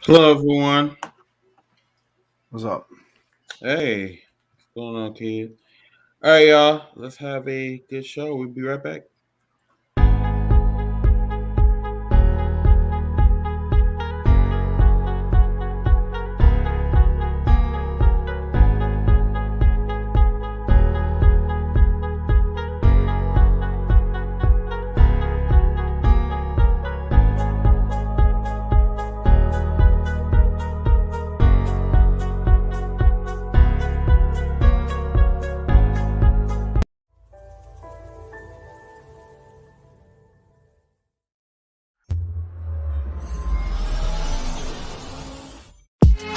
Hello, everyone. What's up? Hey, what's going on, kid? All right, y'all. Let's have a good show. We'll be right back.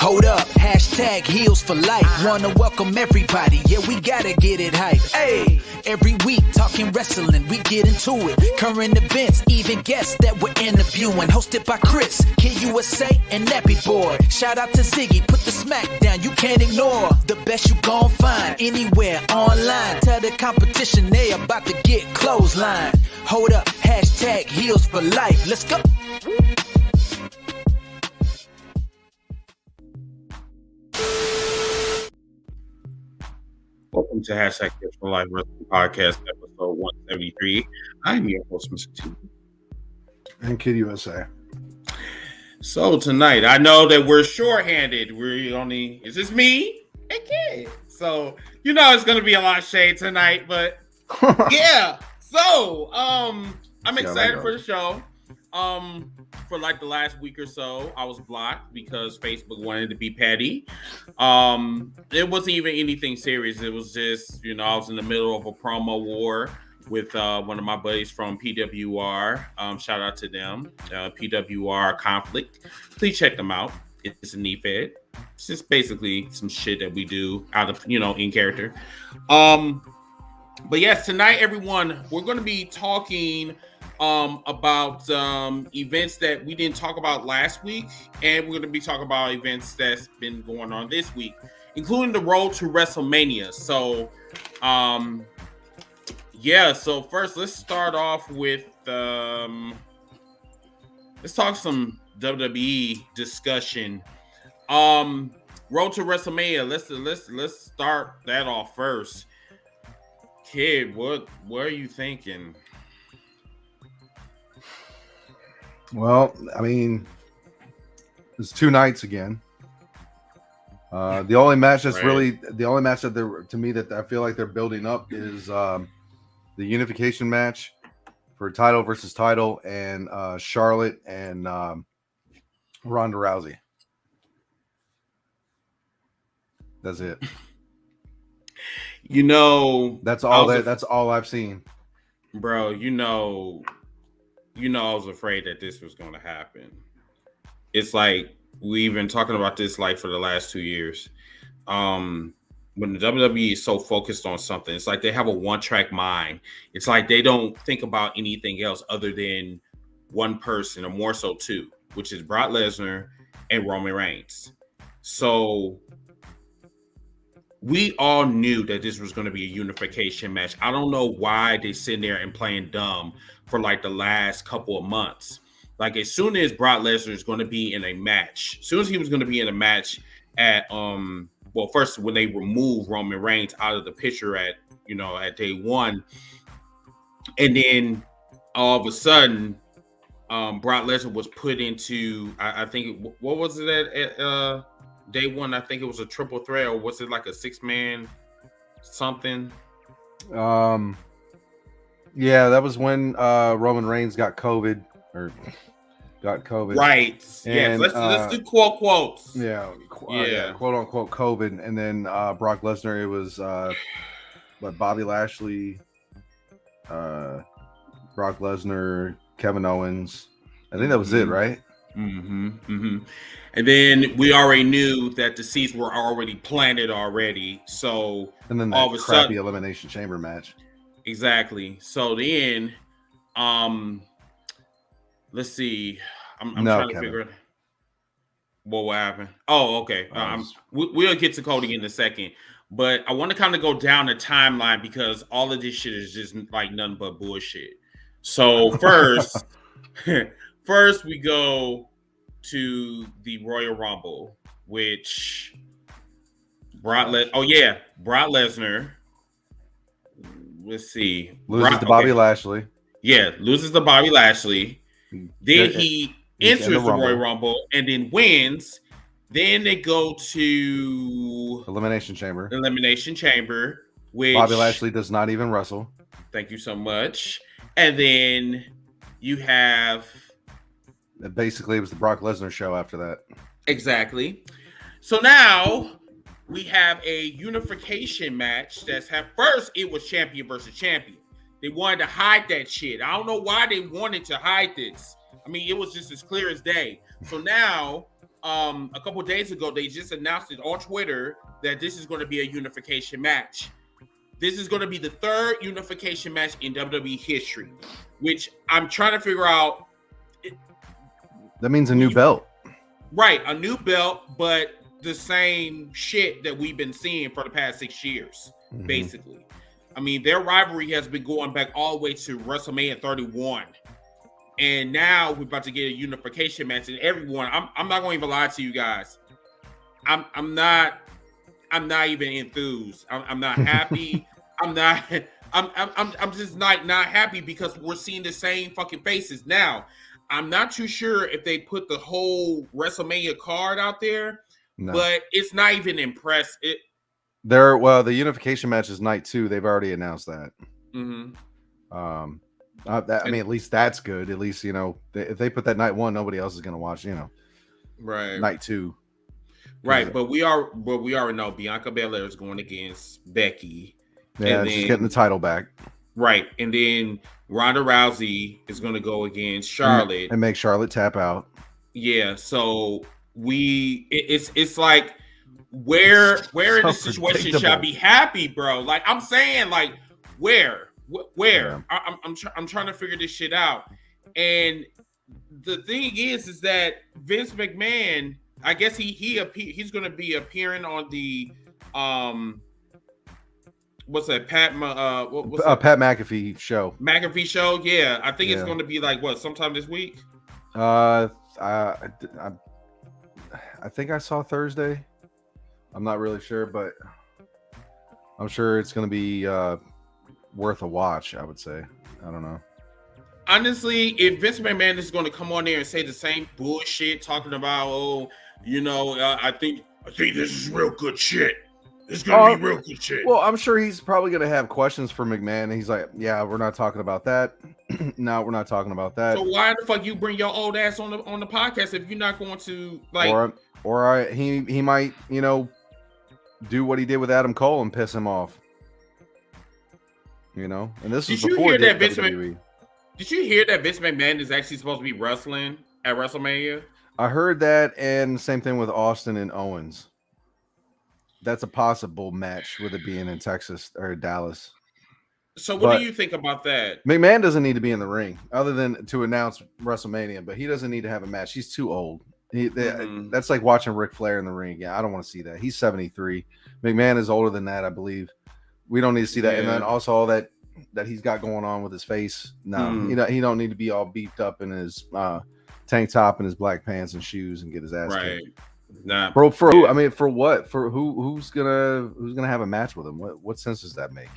Hold up, hashtag heels for life. Wanna welcome everybody, yeah, we gotta get it hype. Hey, every week talking wrestling, we get into it. Current events, even guests that we're interviewing. Hosted by Chris, Kid USA, and Nappy Boy. Shout out to Ziggy, put the smack down, you can't ignore. The best you gon' find anywhere online. Tell the competition they about to get clothesline. Hold up, hashtag heels for life. Let's go. Welcome to Hashtag Tips for Life Wrestling Podcast, episode 173. I'm your host, Mr. T. And Kid USA. So tonight, I know that we're shorthanded. It's just me and Kid. So, it's going to be a lot of shade tonight, but yeah. So, I'm excited for the show. For like the last week or so, I was blocked because Facebook wanted to be petty. It wasn't even anything serious. It was just, I was in the middle of a promo war with one of my buddies from PWR. Shout out to them, PWR Conflict. Please check them out. It's a knee fed. It's just basically some shit that we do out of, in character. But yes, tonight, everyone, we're going to be talking about events that we didn't talk about last week, and we're going to be talking about events that's been going on this week, including the road to WrestleMania. So, so first, let's start off with let's talk some WWE discussion. Road to WrestleMania. Let's start that off first. Kid, what are you thinking? Well, I mean, it's 2 nights again. The only match that's that to me that I feel like they're building up is the Unification match for title versus title, and Charlotte and Ronda Rousey. That's it. That's all I've seen, bro. I was afraid that this was going to happen. It's like we've been talking about this like for the last 2 years. When the WWE is so focused on something, it's like they have a one-track mind. It's like they don't think about anything else other than one person, or more so two, which is Brock Lesnar and Roman Reigns. So we all knew that this was going to be a unification match. I don't know why they sitting there and playing dumb for like the last couple of months. Like as soon as Brock Lesnar is going to be in a match, as soon as he was going to be in a match at first when they removed Roman Reigns out of the picture at day one, and then all of a sudden Brock Lesnar was put into I think what was it at day one? I think it was a triple threat, or was it like a 6-man something? Yeah, that was when Roman Reigns got COVID. Right. And, yes. Let's do quotes. Yeah, quote unquote COVID, and then Brock Lesnar. It was Bobby Lashley, Brock Lesnar, Kevin Owens. I think that was it, right? Mm-hmm. Mm-hmm. And then we already knew that the seeds were already planted already. So and then all of a sudden, Elimination Chamber match. Exactly. So then, let's see. I'm trying to figure out what happened. Oh, okay. We'll get to Cody in a second, but I want to kind of go down the timeline because all of this shit is just like nothing but bullshit. So first we go to the Royal Rumble, which Brock Lesnar. Let's see. Loses to Bobby Lashley. Yeah, loses to Bobby Lashley. Then he enters the Royal Rumble and then wins. Then they go to Elimination Chamber. Which Bobby Lashley does not even wrestle. Thank you so much. And then you have basically it was the Brock Lesnar show after that. Exactly. So now we have a unification match first it was champion versus champion. They wanted to hide that shit. I don't know why they wanted to hide this. I mean, it was just as clear as day. So now, a couple of days ago, they just announced it on Twitter that this is going to be a unification match. This is going to be the third unification match in WWE history, which I'm trying to figure out. That means a new belt. Right, a new belt, but the same shit that we've been seeing for the past 6 years, basically. I mean, their rivalry has been going back all the way to WrestleMania 31. And now we're about to get a unification match. And everyone, I'm not going to even lie to you guys. I'm not even enthused. I'm not happy. I'm just not happy because we're seeing the same fucking faces. Now, I'm not too sure if they put the whole WrestleMania card out there, but it's not even impressed. The unification match is night 2. They've already announced that. I mean, at least that's good. At least, if they put that night 1, nobody else is going to watch, right. Night 2. Right. But we already know Bianca Belair is going against Becky. Yeah, she's getting the title back. Right. And then Ronda Rousey is going to go against Charlotte. And make Charlotte tap out. Yeah. So it's like, where in this situation should I be happy, bro? Like I'm saying, like where? Yeah. I'm trying to figure this shit out. And the thing is that Vince McMahon, I guess he's going to be appearing on the what's that? Pat McAfee show. McAfee show, yeah. I think it's going to be like sometime this week. I think I saw Thursday. I'm not really sure, but I'm sure it's going to be worth a watch, I would say. I don't know. Honestly, if Vince McMahon is going to come on there and say the same bullshit, talking about, I think this is real good shit. It's going to be real good shit. Well, I'm sure he's probably going to have questions for McMahon. And he's like, yeah, we're not talking about that. No, we're not talking about that. So why the fuck you bring your old ass on the podcast if you're not going to like? He might, do what he did with Adam Cole and piss him off. And this is before WWE. Did you hear that Vince McMahon is actually supposed to be wrestling at WrestleMania? I heard that, and same thing with Austin and Owens. That's a possible match with it being in Texas or Dallas. So what do you think about that? McMahon doesn't need to be in the ring other than to announce WrestleMania, but he doesn't need to have a match. He's too old. That's like watching Ric Flair in the ring. Yeah, I don't want to see that. He's 73. McMahon is older than that, I believe. We don't need to see that. Yeah. And then also all that he's got going on with his face. No, he don't need to be all beefed up in his tank top and his black pants and shoes and get his ass kicked. Nah. For who? I mean, for what? For who's gonna have a match with him? What sense does that make?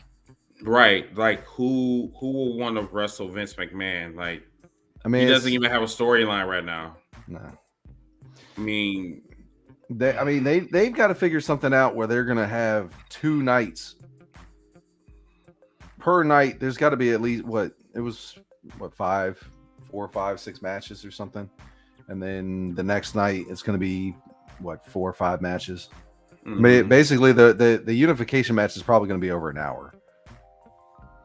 Right. Like who will want to wrestle Vince McMahon? Like, I mean, he doesn't even have a storyline right now. No. I mean, they've got to figure something out where they're gonna have 2 nights per night. There's got to be at least 4, 5, 6 matches or something, and then the next night it's gonna be 4 or 5 matches. Basically, the unification match is probably gonna be over an hour,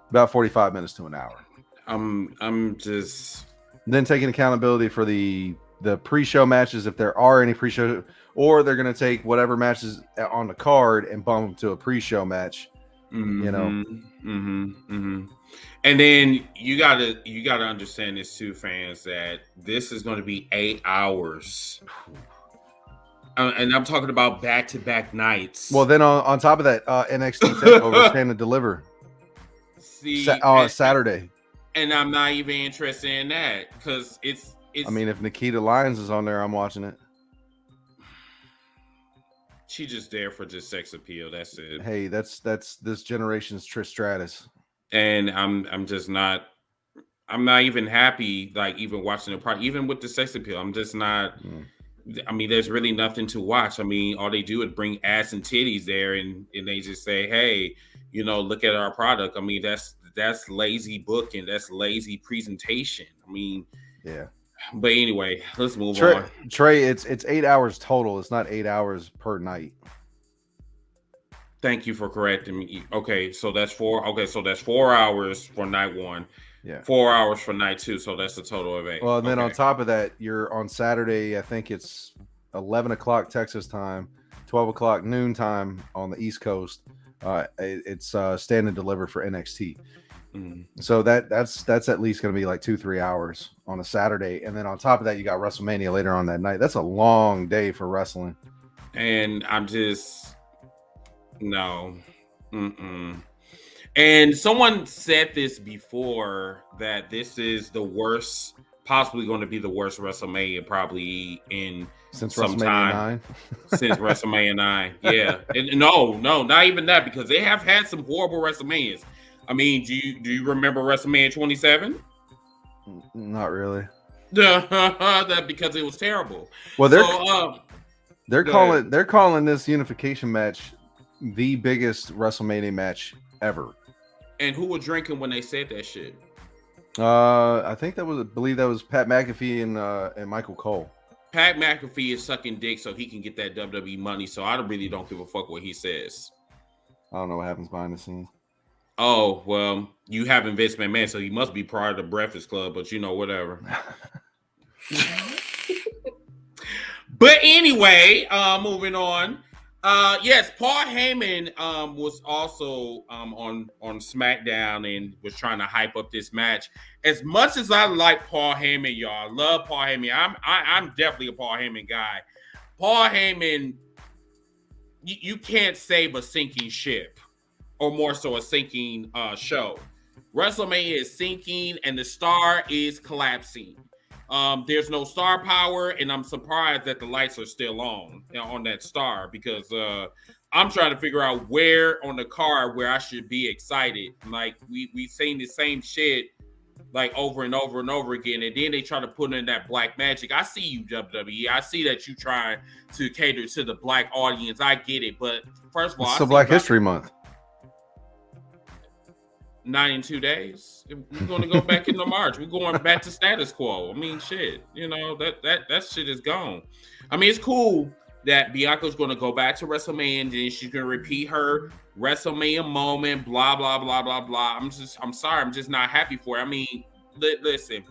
about 45 minutes to an hour. I'm just then taking accountability for the pre-show matches, if there are any pre-show, or they're going to take whatever matches on the card and bump them to a pre-show match. And then you gotta understand this too, fans, that this is going to be 8 hours, and I'm talking about back-to-back nights. Well, then on top of that, NXT TakeOver Stand and Deliver. Saturday. And I'm not even interested in that because I mean, if Nikita Lyons is on there, I'm watching it. She's just there for just sex appeal. That's it. Hey, that's this generation's Trish Stratus. And I'm just not. I'm not even happy, like even watching the part, even with the sex appeal. I'm just not. I mean, there's really nothing to watch. I mean, all they do is bring ass and titties there, and they just say, "Hey, you know, look at our product." I mean, that's lazy booking. That's lazy presentation. I mean, yeah. But anyway, let's move on. Trey, it's 8 hours total. It's not 8 hours per night. Thank you for correcting me. Okay, so that's 4. Okay, so that's 4 hours for night 1. Yeah. 4 hours for night 2. So that's a total of 8. Well, and then on top of that, you're on Saturday. I think it's 11 o'clock Texas time, 12 o'clock noon time on the East Coast. It's stand and deliver for NXT. So that's at least going to be like 2-3 hours on a Saturday, and then on top of that, you got WrestleMania later on that night. That's a long day for wrestling. And I'm just no. And someone said this before that this is the worst, possibly going to be the worst WrestleMania probably in since some WrestleMania time 9. Since WrestleMania 9. Yeah, and no, not even that, because they have had some horrible WrestleManias. I mean, do you remember WrestleMania 27? Not really. That because it was terrible. Well, they're calling this Unification match the biggest WrestleMania match ever. And who was drinking when they said that shit? I believe that was Pat McAfee and Michael Cole. Pat McAfee is sucking dick so he can get that WWE money. So I really don't give a fuck what he says. I don't know what happens behind the scenes. Oh, well, you haven't Vince McMahon, so he must be part of the Breakfast Club, but you know, whatever. But anyway, moving on. Yes, Paul Heyman was also on SmackDown and was trying to hype up this match. As much as I like Paul Heyman, y'all, I love Paul Heyman. I'm definitely a Paul Heyman guy. Paul Heyman, you can't save a sinking ship. Or more so a sinking show. WrestleMania is sinking and the star is collapsing. There's no star power, and I'm surprised that the lights are still on that star, because I'm trying to figure out where on the card where I should be excited. Like we seen the same shit like over and over and over again, and then they try to put in that black magic. I see you, WWE. I see that you trying to cater to the black audience. I get it, but first of all, it's Black History Month. 92 days. We're going to go back into March. We're going back to status quo. I mean, shit. You know, that shit is gone. I mean, it's cool that Bianca's going to go back to WrestleMania and then she's going to repeat her WrestleMania moment, blah, blah, blah, blah, blah. I'm sorry. I'm just not happy for her. I mean, listen,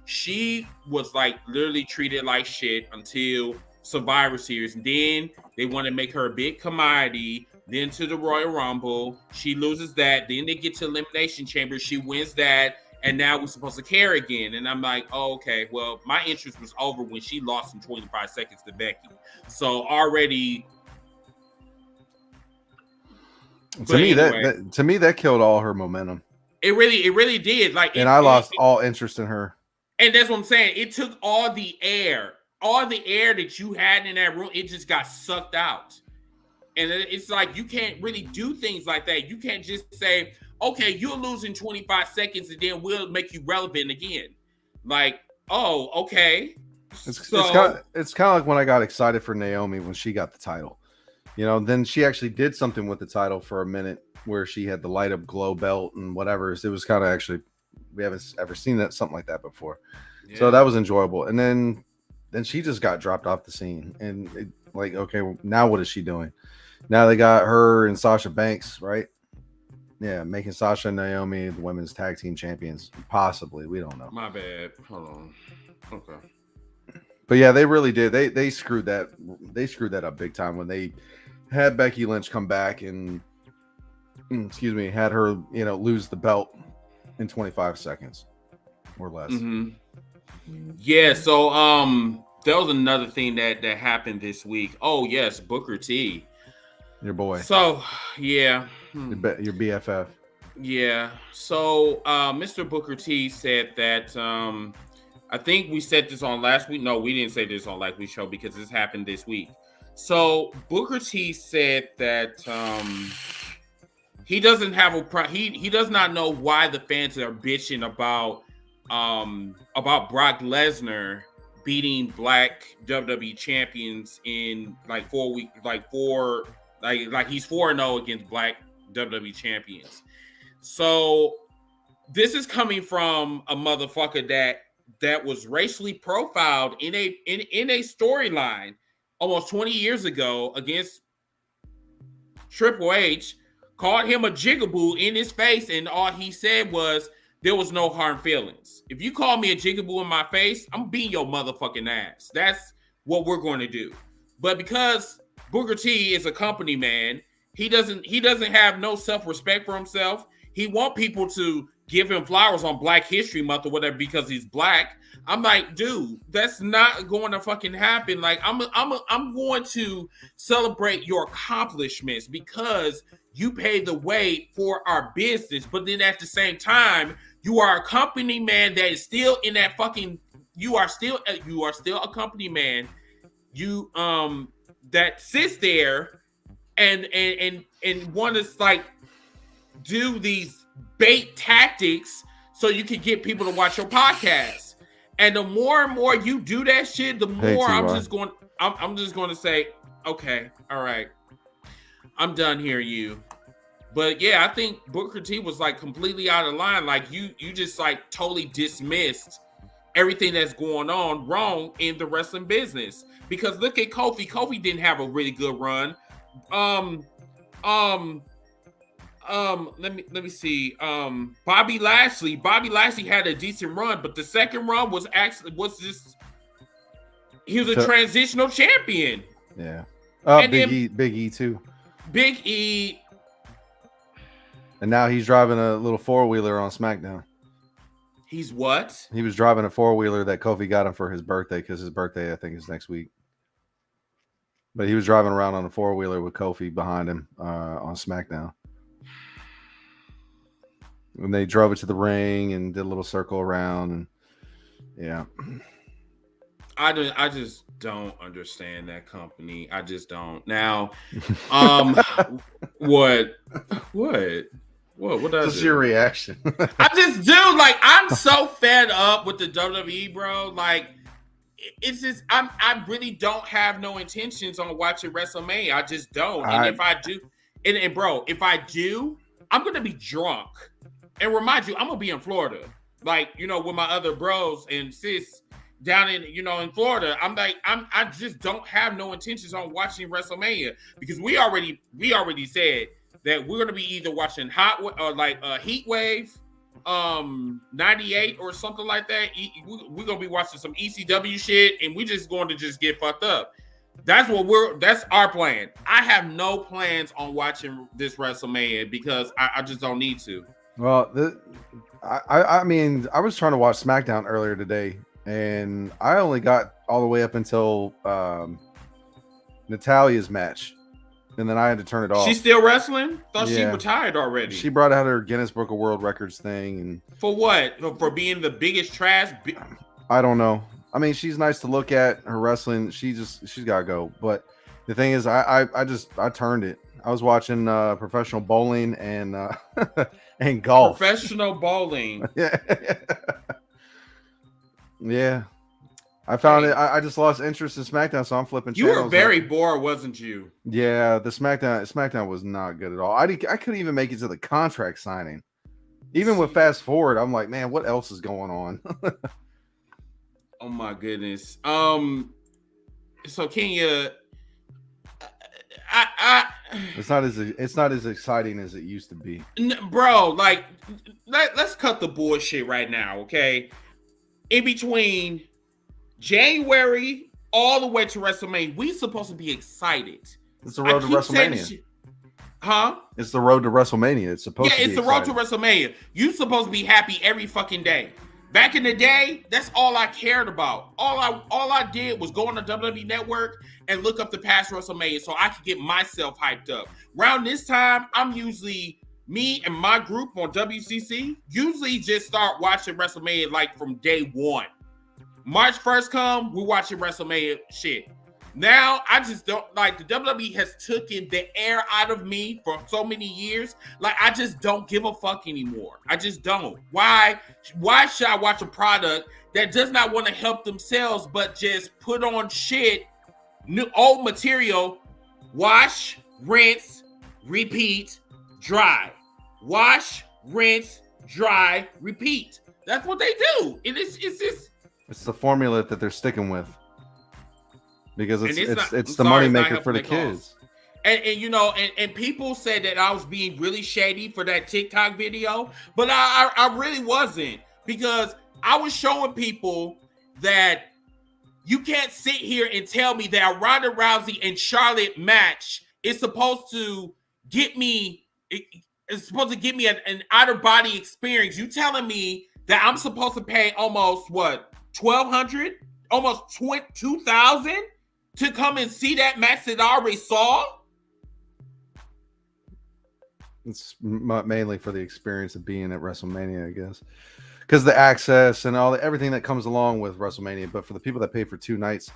she was like literally treated like shit until Survivor Series. And then they want to make her a big commodity. Then to the Royal Rumble, she loses that. Then they get to Elimination Chamber, she wins that, and now we're supposed to care again. And I'm like, oh, okay, well, my interest was over when she lost in 25 seconds to Becky. So already, to me, that killed all her momentum. It really did. Like, I lost all interest in her. And that's what I'm saying. It took all the air that you had in that room. It just got sucked out. And it's like, you can't really do things like that. You can't just say, okay, you'll lose in 25 seconds and then we'll make you relevant again. Like, oh, okay. It's kind of like when I got excited for Naomi when she got the title. You know, then she actually did something with the title for a minute where she had the light up glow belt and whatever. It was kind of actually, we haven't ever seen something like that before. Yeah. So that was enjoyable. And then she just got dropped off the scene. And okay, well, now what is she doing? Now they got her and Sasha Banks, right? Yeah, making Sasha and Naomi the women's tag team champions. Possibly. We don't know. My bad. Hold on. Okay. But yeah, they really did. They screwed that. They screwed that up big time when they had Becky Lynch come back and had her, lose the belt in 25 seconds or less. Mm-hmm. Yeah, so there was another thing that happened this week. Oh, yes, Booker T. Your boy. So, yeah. Your BFF. Yeah. So, Mr. Booker T said that I think we said this on last week. No, we didn't say this on last week's show because this happened this week. So Booker T said that he doesn't have he does not know why the fans are bitching about Brock Lesnar beating black WWE champions in like 4 weeks, like he's 4-0 against black WWE champions. So this is coming from a motherfucker that was racially profiled in a storyline almost 20 years ago against Triple H, called him a jigaboo in his face, and all he said was there was no hard feelings. If you call me a jigaboo in my face, I'm beating your motherfucking ass. That's what we're going to do. But because Booker T is a company man, he doesn't have no self-respect for himself. He want people to give him flowers on Black History Month or whatever because he's black. I'm like, dude, that's not going to fucking happen. Like, I'm going to celebrate your accomplishments because you paved the way for our business. But then at the same time, you are a company man that is still in that fucking. You are still a company man. You that sits there and want to like do these bait tactics so you can get people to watch your podcast. And the more and more you do that shit, the more I'm just going to say, okay, all right, I'm done hearing you. But yeah, I think Booker T was like completely out of line. Like you just like totally dismissed everything that's going on wrong in the wrestling business. Because look at Kofi. Kofi didn't have a really good run. Let me see. Bobby Lashley had a decent run, but the second run was just he was a transitional champion. Yeah. Big E too. Big E. And now he's driving a little 4-wheeler on SmackDown. He's what? He was driving a 4-wheeler that Kofi got him for his birthday because his birthday, I think, is next week. But he was driving around on a 4-wheeler with Kofi behind him on SmackDown. And they drove it to the ring and did a little circle around. And yeah. I just don't understand that company. I just don't. Now, what does What's your reaction? I just do. Like, I'm so fed up with the WWE, bro. Like, it's just I really don't have no intentions on watching WrestleMania. I just don't. And if I do, and bro, if I do, I'm gonna be drunk. And remind you, I'm gonna be in Florida, like, you know, with my other bros and sis down in, you know, in Florida. I just don't have no intentions on watching WrestleMania because we already said that we're gonna be either watching Heat Wave, 98 or something like that. We're gonna be watching some ECW shit, and we just going to just get fucked up. That's our plan. I have no plans on watching this WrestleMania because I just don't need to. Well, I mean, I was trying to watch SmackDown earlier today, and I only got all the way up until Natalia's match, and then I had to turn it off. She's still wrestling? Thought she retired already. She brought out her Guinness Book of World Records thing, and for what? For being the biggest trash? I don't know. I mean, she's nice to look at. Her wrestling, she's got to go. But the thing is, I turned it. I was watching professional bowling and and golf. Professional bowling. Yeah. I found it. I just lost interest in SmackDown, so I'm flipping channels. You were very bored, wasn't you? Yeah, the SmackDown was not good at all. I couldn't even make it to the contract signing. Even with fast forward, I'm like, man, what else is going on? Oh my goodness. So Kenya, it's not as exciting as it used to be, bro. Like, let's cut the bullshit right now, okay? In between January all the way to WrestleMania, we supposed to be excited. It's the road to WrestleMania. Huh? It's the road to WrestleMania. It's supposed to be. Yeah, it's the road to WrestleMania. You supposed to be happy every fucking day. Back in the day, that's all I cared about. All I did was go on the WWE Network and look up the past WrestleMania so I could get myself hyped up. Around this time, I'm usually, me and my group on WCC, usually just start watching WrestleMania like from day one. March 1st come, we're watching WrestleMania shit. Now, I just don't like the WWE has taken the air out of me for so many years. Like, I just don't give a fuck anymore. I just don't. Why should I watch a product that does not want to help themselves, but just put on shit, new old material, wash, rinse, repeat, dry. Wash, rinse, dry, repeat. That's what they do. It's just It's the formula that they're sticking with. Because it's the sorry, money maker for the kids. And you know, and people said that I was being really shady for that TikTok video, but I really wasn't, because I was showing people that you can't sit here and tell me that a Ronda Rousey and Charlotte match is supposed to get me. It's supposed to give me an out of body experience. You telling me that I'm supposed to pay almost what, $1,200, almost $2,000 to come and see that match that I already saw? It's mainly for the experience of being at WrestleMania, I guess, because the access and everything that comes along with WrestleMania. But for the people that pay for 2 nights,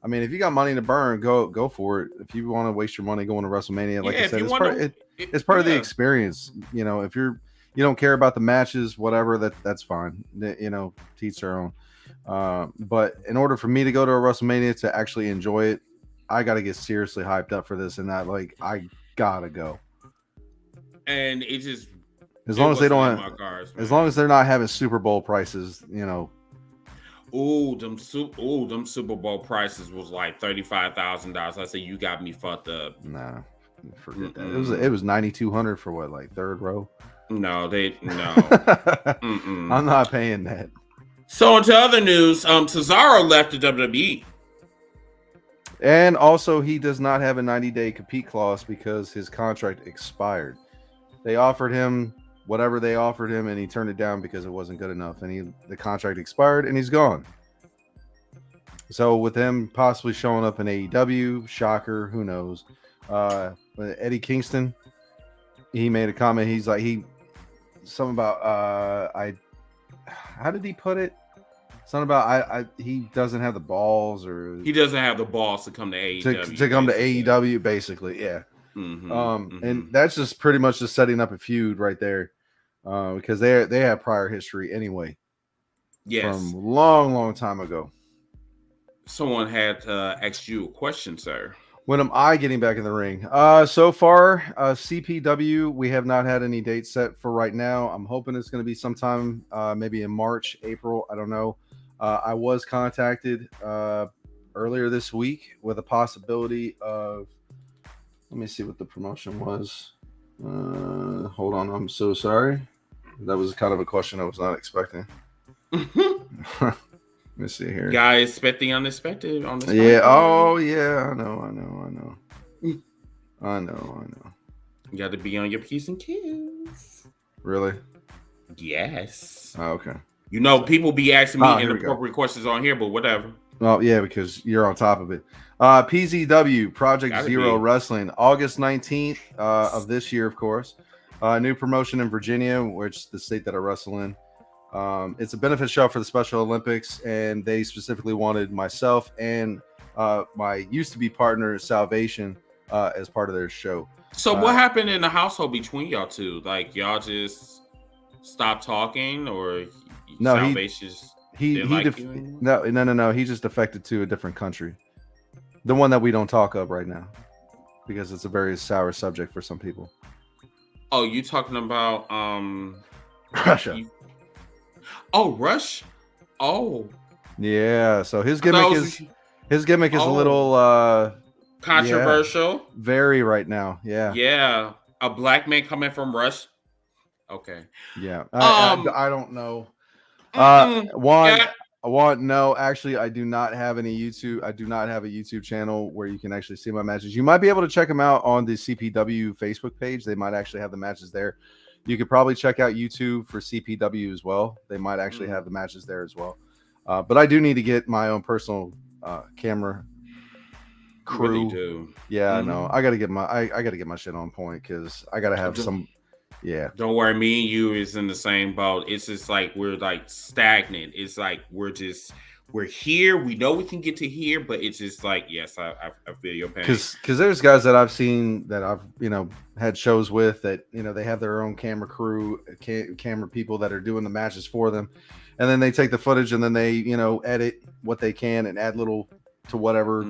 I mean, if you got money to burn, go for it. If you want to waste your money going to WrestleMania, like I said, it's part of the experience. You know, if you don't care about the matches, whatever, that's fine. You know, to each their own. But in order for me to go to a WrestleMania to actually enjoy it, I got to get seriously hyped up for this, and that, like, I gotta go. And it just, as long as they don't have, as long as they're not having Super Bowl prices, you know. Them Super Bowl prices was like $35,000. I said, you got me fucked up. Nah, forget that. It was $9,200 for what, like third row? No. I'm not paying that. So into other news, Cesaro left the WWE. And also, he does not have a 90-day compete clause because his contract expired. They offered him whatever they offered him, and he turned it down because it wasn't good enough. And the contract expired, and he's gone. So with him possibly showing up in AEW, shocker, who knows? Eddie Kingston, he made a comment. He's like, something about how did he put it? Something about he doesn't have the balls, or he doesn't have the balls to come to AEW. To come to AEW, basically, yeah. And that's just pretty much just setting up a feud right there, because they have prior history anyway. Yes, from long time ago. Someone had asked you a question, sir. When am I getting back in the ring? So far, CPW, we have not had any dates set for right now. I'm hoping it's going to be sometime, maybe in March, April. I don't know. I was contacted earlier this week with a possibility of. Let me see what the promotion was. Hold on. I'm so sorry. That was kind of a question I was not expecting. Let me see here. Guys, expect the unexpected on this. Yeah. Oh, yeah. I know. You got to be on your P's and Q's. Really? Yes. Oh, okay. You know, people be asking me inappropriate questions on here, but whatever. Oh, yeah, because you're on top of it. PZW, Project Zero Wrestling, August 19th of this year, of course. New promotion in Virginia, which the state that I wrestle in. It's a benefit show for the Special Olympics, and they specifically wanted myself and my used-to-be partner, Salvation, as part of their show. So what happened in the household between y'all two? Like, y'all just stopped talking, or no, Salvation No. He just defected to a different country. The one that we don't talk of right now, because it's a very sour subject for some people. Oh, you talking about Russia? Russia. Oh, yeah. So his gimmick is a little controversial. Yeah, very right now. Yeah. Yeah. A black man coming from Russia. Okay. Yeah. I don't know. No, actually, I do not have any YouTube. I do not have a YouTube channel where you can actually see my matches. You might be able to check them out on the CPW Facebook page. They might actually have the matches there. You could probably check out YouTube for CPW as well. They might actually have the matches there as well. But I do need to get my own personal camera crew. Really do. Yeah, I know. I gotta get my shit on point, because I gotta have some. Yeah. Don't worry, me and you is in the same boat. It's just like we're like stagnant. It's like we're we're here. We know we can get to here, but it's just like, yes, I feel your pain. Because there's guys that I've seen that I've had shows with that they have their own camera crew, camera people that are doing the matches for them, and then they take the footage and then they edit what they can and add little to whatever,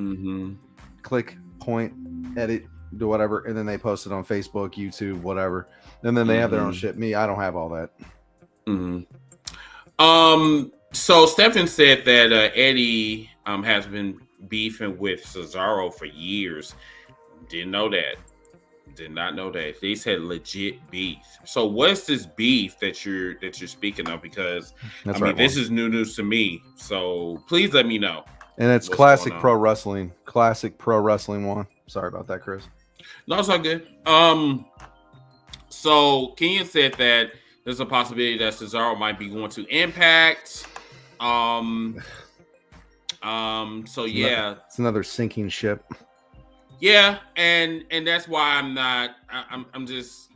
click, point, edit, do whatever, and then they post it on Facebook, YouTube, whatever, and then they have their own shit. Me, I don't have all that. So Stephen said that Eddie has been beefing with Cesaro for years. Didn't know that. Did not know that. They said legit beef. So what's this beef that you're speaking of? Because this is new news to me. So please let me know. And it's classic pro wrestling. Classic pro wrestling one. Sorry about that, Chris. No, it's all good. So Kenyon said that there's a possibility that Cesaro might be going to Impact. So yeah, it's another sinking ship. Yeah, and that's why I'm just.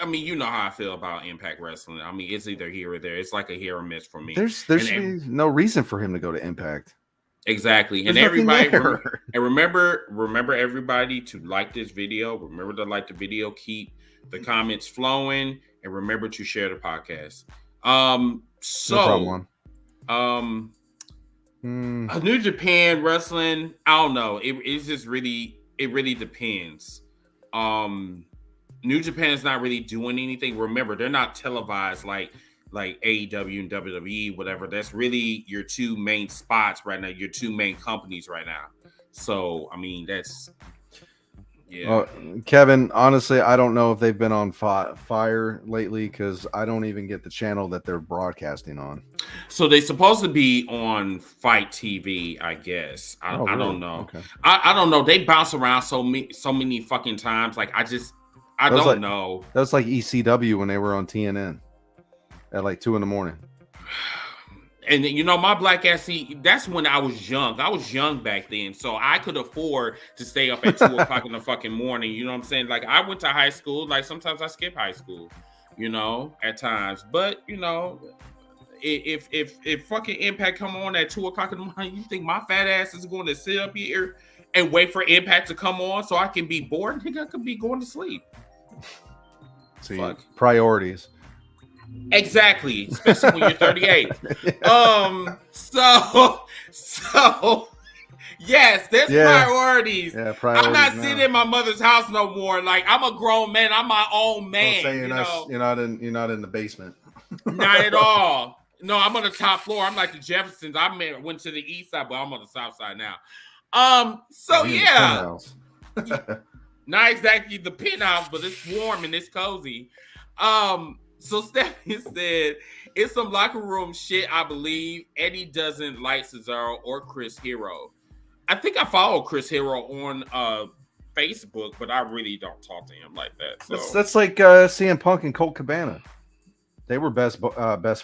I mean, you know how I feel about Impact Wrestling. I mean, it's either here or there. It's like a hit or miss for me. There should be no reason for him to go to Impact. Exactly. There's and everybody and remember everybody to like this video. Remember to like the video, keep the comments flowing, and remember to share the podcast. New Japan Wrestling, I don't know. It really depends. New Japan is not really doing anything. Remember, they're not televised like AEW and WWE, whatever. That's really your two main spots right now, your two main companies right now. So, I mean, that's Kevin, honestly, I don't know if they've been on fire lately because I don't even get the channel that they're broadcasting on. So they're supposed to be on Fight TV, I guess. I don't know. Okay. I don't know. They bounce around so many fucking times. Like I don't know. That was like ECW when they were on TNN at like 2 a.m. And my black ass, that's when I was young. I was young back then. So I could afford to stay up at 2 o'clock in the fucking morning. You know what I'm saying? Like I went to high school. Like sometimes I skip high school, at times. But, if fucking Impact come on at 2 o'clock in the morning, you think my fat ass is going to sit up here and wait for Impact to come on so I can be bored? I think I could be going to sleep. See, priorities. Exactly, especially when you're 38. So yes, there's priorities. Yeah, priorities. I'm not sitting in my mother's house no more. Like I'm a grown man. I'm my own man. You're not in the basement. Not at all. No, I'm on the top floor. I'm like the Jeffersons. Went to the east side, but I'm on the south side now. So yeah. Not exactly the penthouse, but it's warm and it's cozy. So Stephanie said, it's some locker room shit, I believe. Eddie doesn't like Cesaro or Chris Hero. I think I follow Chris Hero on Facebook, but I really don't talk to him like that. So. That's like CM Punk and Colt Cabana. They were best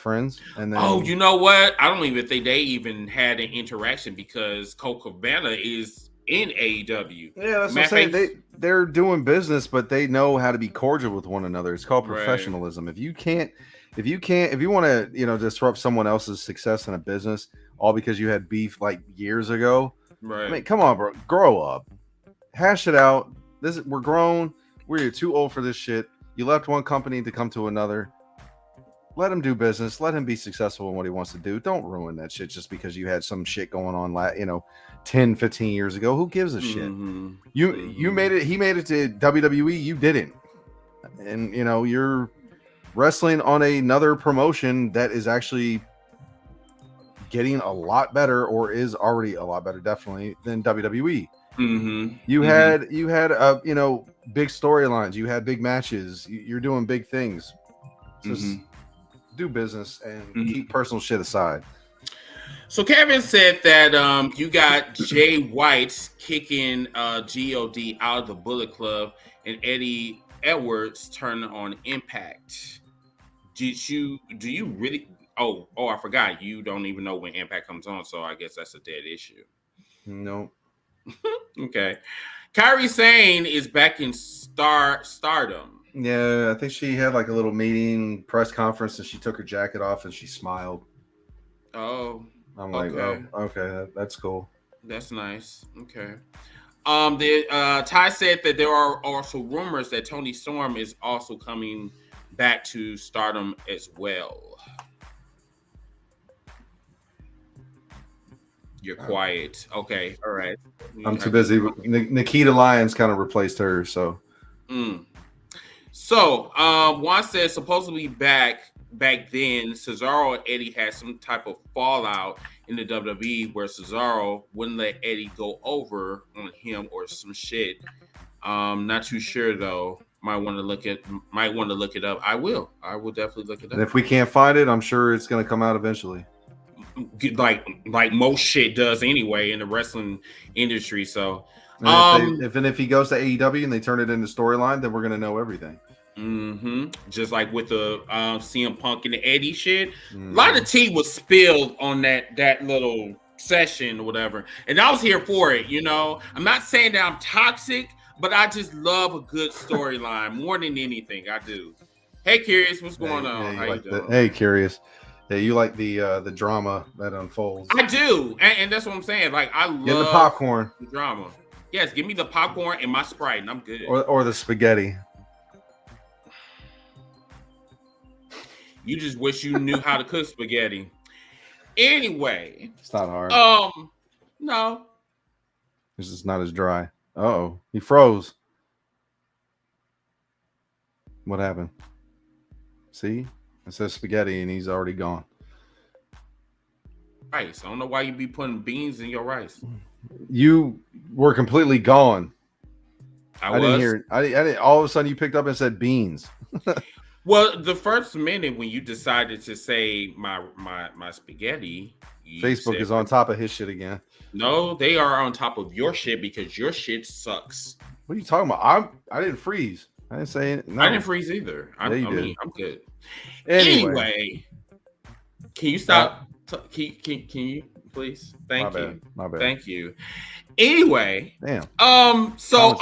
friends. And then, you know what? I don't even think they even had an interaction because Colt Cabana is in AEW. Yeah, that's what I'm saying. They're doing business, but they know how to be cordial with one another. It's called professionalism. Right. If you want to, disrupt someone else's success in a business, all because you had beef like years ago. Right. I mean, come on, bro. Grow up. Hash it out. We're grown. We're too old for this shit. You left one company to come to another. Let him do business. Let him be successful in what he wants to do. Don't ruin that shit just because you had some shit going on, 10, 15 years ago. Who gives a shit? You made it. He made it to WWE. You didn't. And, you're wrestling on another promotion that is actually getting a lot better or is already a lot better, definitely, than WWE. You had big storylines. You had big matches. You're doing big things. Just do business and keep personal shit aside. So Kevin said that you got Jay White kicking God out of the Bullet Club and Eddie Edwards turning on Impact. Do you really? Oh, I forgot. You don't even know when Impact comes on, so I guess that's a dead issue. No. Okay. Kairi Sane is back in stardom. Yeah, I think she had like a little meeting, press conference, and she took her jacket off and she smiled. Oh, I'm like, okay. oh, okay, that's cool. That's nice. Okay. Ty said that there are also rumors that Tony Storm is also coming back to Stardom as well. You're quiet. Okay. All right. I'm too busy. Nikita Lyons kind of replaced her, so. So, Juan says supposedly back then, Cesaro and Eddie had some type of fallout in the WWE where Cesaro wouldn't let Eddie go over on him or some shit. Not too sure though. Might want to look it up. I will definitely look it up. And if we can't find it, I'm sure it's going to come out eventually. Like most shit does anyway in the wrestling industry. So, if he goes to AEW and they turn it into storyline, then we're going to know everything. Just like with the CM Punk and the Eddie shit, a lot of tea was spilled on that little session or whatever, and I was here for it. You know, I'm not saying that I'm toxic, but I just love a good storyline more than anything. I do. Hey, Curious, what's going on? How you doing? Hey, Curious. Yeah, you like the drama that unfolds. I do, and that's what I'm saying. Like, I love the popcorn, the drama. Yes, give me the popcorn and my Sprite, and I'm good. Or the spaghetti. You just wish you knew how to cook spaghetti. Anyway, it's not hard. No, it's just not as dry. Uh-oh, he froze. What happened? See, it says spaghetti, and he's already gone. Rice. I don't know why you be putting beans in your rice. You were completely gone. I didn't hear it. I didn't. All of a sudden, you picked up and said beans. Well, the first minute when you decided to say my spaghetti, Facebook is on top of his shit again. No, they are on top of your shit because your shit sucks. What are you talking about? I didn't freeze. I didn't say it. No. I didn't freeze either. I mean, I'm good. Anyway, can you stop? Can you please? Thank you. My bad. Thank you. Anyway, damn. So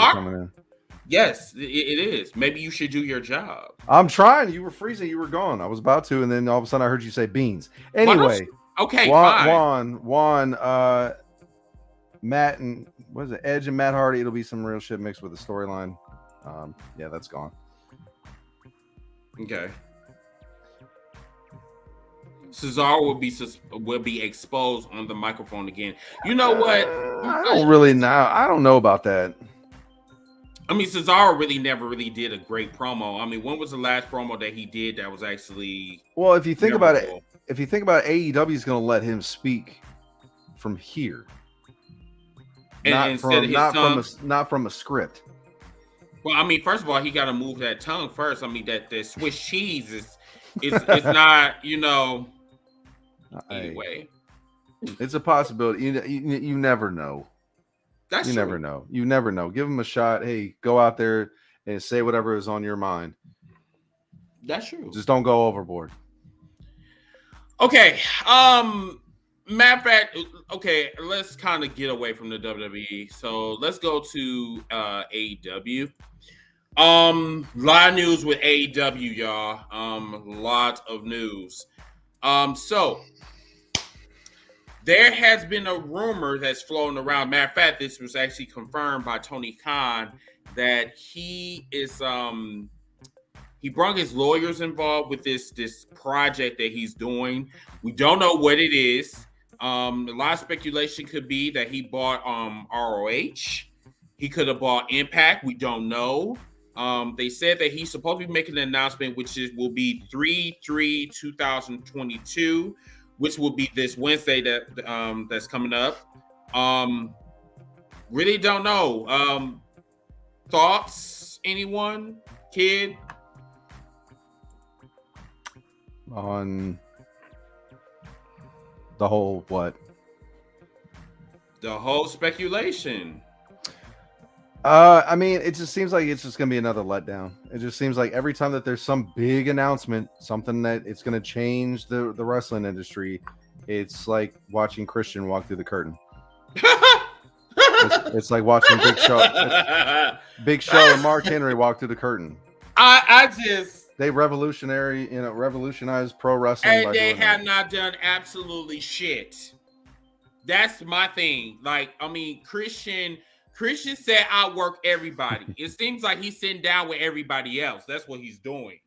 yes, it is. Maybe you should do your job. I'm trying. You were freezing. You were gone. I was about to, and then all of a sudden I heard you say beans. Anyway, okay, fine. Juan, Matt, and what is it? Edge and Matt Hardy. It'll be some real shit mixed with the storyline. Yeah, that's gone. Okay. Cesaro will be exposed on the microphone again. You know what? I don't really know. I don't know about that. I mean, Cesaro never really did a great promo. I mean, when was the last promo that he did that was actually? Well, if you think about it, AEW is going to let him speak from here, not from a script. Well, I mean, first of all, he got to move that tongue first. I mean, that Swiss cheese is it's not, you know. Anyway, it's a possibility. You never know. That's you true. Never know. You never know. Give him a shot. Hey, go out there and say whatever is on your mind. That's true. Just don't go overboard. Okay. Matter of fact, okay, let's kind of get away from the WWE. So let's go to AEW. Lot of news with AEW, y'all. Lot of news. So there has been a rumor that's flown around. Matter of fact, this was actually confirmed by Tony Khan that he is he brought his lawyers involved with this project that he's doing. We don't know what it is. A lot of speculation could be that he bought ROH. He could have bought Impact. We don't know. They said that he's supposed to be making an announcement, which will be 3/3/2022, which will be this Wednesday that's coming up. Really don't know. Thoughts? Anyone? Kid? On the whole what? The whole speculation. I mean, it just seems like it's just gonna be another letdown. It just seems like every time that there's some big announcement, something that it's gonna change the wrestling industry, it's like watching Christian walk through the curtain. it's like watching Big Show and Mark Henry walk through the curtain. they revolutionized pro wrestling. And they have not done absolutely shit. That's my thing. Like, I mean, Christian said outwork everybody. It seems like he's sitting down with everybody else. That's what he's doing.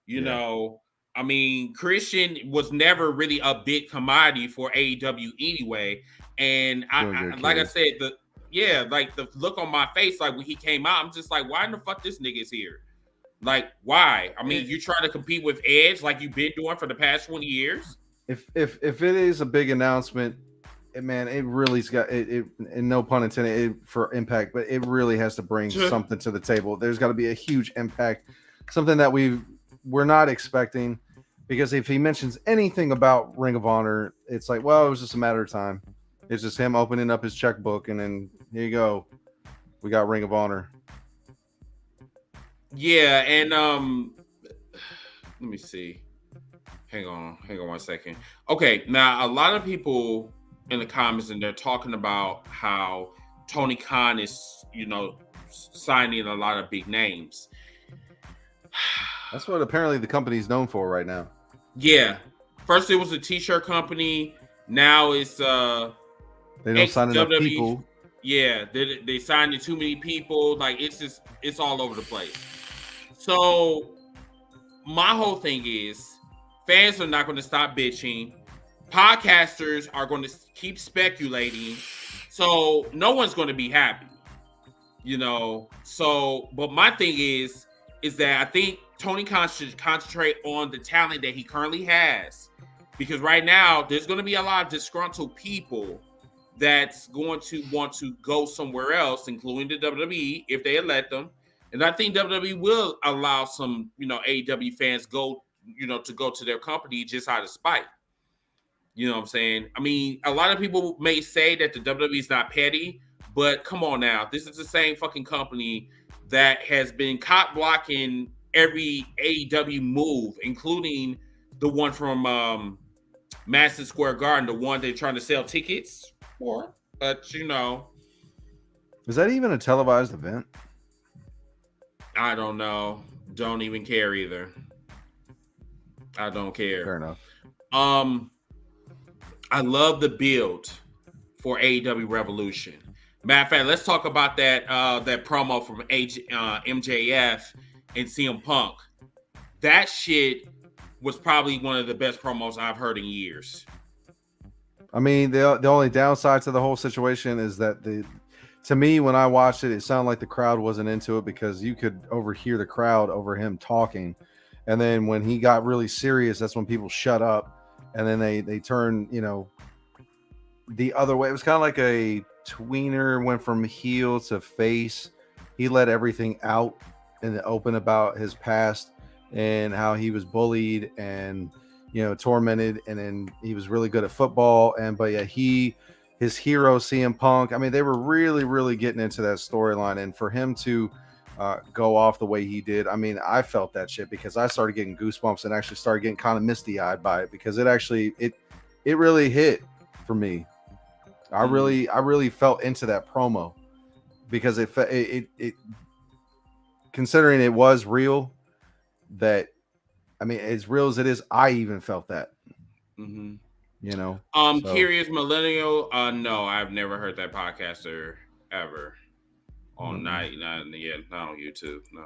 You know, I mean, Christian was never really a big commodity for AEW anyway. And like I said, the look on my face, like when he came out, I'm just like, why in the fuck this nigga's here? Like, why? I mean, you trying to compete with Edge like you've been doing for the past 20 years? If it is a big announcement, man, it really's got it, and no pun intended for Impact, but it really has to bring something to the table. There's got to be a huge impact, something that we're not expecting, because if he mentions anything about Ring of Honor, it's like, well, it was just a matter of time. It's just him opening up his checkbook, and then here you go, we got Ring of Honor. Yeah, and let me see. Hang on 1 second. Okay, now a lot of people in the comments, and they're talking about how Tony Khan is, signing a lot of big names. That's what apparently the company's known for right now. Yeah. First it was a t-shirt company. Now it's they don't sign enough people. Yeah, they signed too many people. Like, it's all over the place. So my whole thing is, fans are not going to stop bitching. Podcasters are going to keep speculating. So no one's going to be happy. So, but my thing is that I think Tony Khan should concentrate on the talent that he currently has. Because right now, there's going to be a lot of disgruntled people that's going to want to go somewhere else, including the WWE, if they let them. And I think WWE will allow some, AEW fans to go to their company just out of spite. You know what I'm saying? I mean, a lot of people may say that the WWE is not petty, but come on now. This is the same fucking company that has been cop blocking every AEW move, including the one from Madison Square Garden, the one they're trying to sell tickets for. But, is that even a televised event? I don't know. Don't even care either. I don't care. Fair enough. I love the build for AEW Revolution. Matter of fact, let's talk about that promo from MJF and CM Punk. That shit was probably one of the best promos I've heard in years. I mean, the only downside to the whole situation is that to me, when I watched it, it sounded like the crowd wasn't into it, because you could overhear the crowd over him talking. And then when he got really serious, that's when people shut up. And then they turn, the other way. It was kind of like a tweener, went from heel to face. He let everything out in the open about his past and how he was bullied and, tormented. And then he was really good at football. But his hero, CM Punk, I mean, they were really, really getting into that storyline. And for him to go off the way he did, I mean, I felt that shit, because I started getting goosebumps and actually started getting kind of misty-eyed by it, because it really hit for me. I really felt into that promo, because it considering it was real, that, I mean, as real as it is, I even felt that. Mm-hmm. Curious Millennial. No, I've never heard that podcaster ever. On not on YouTube. No.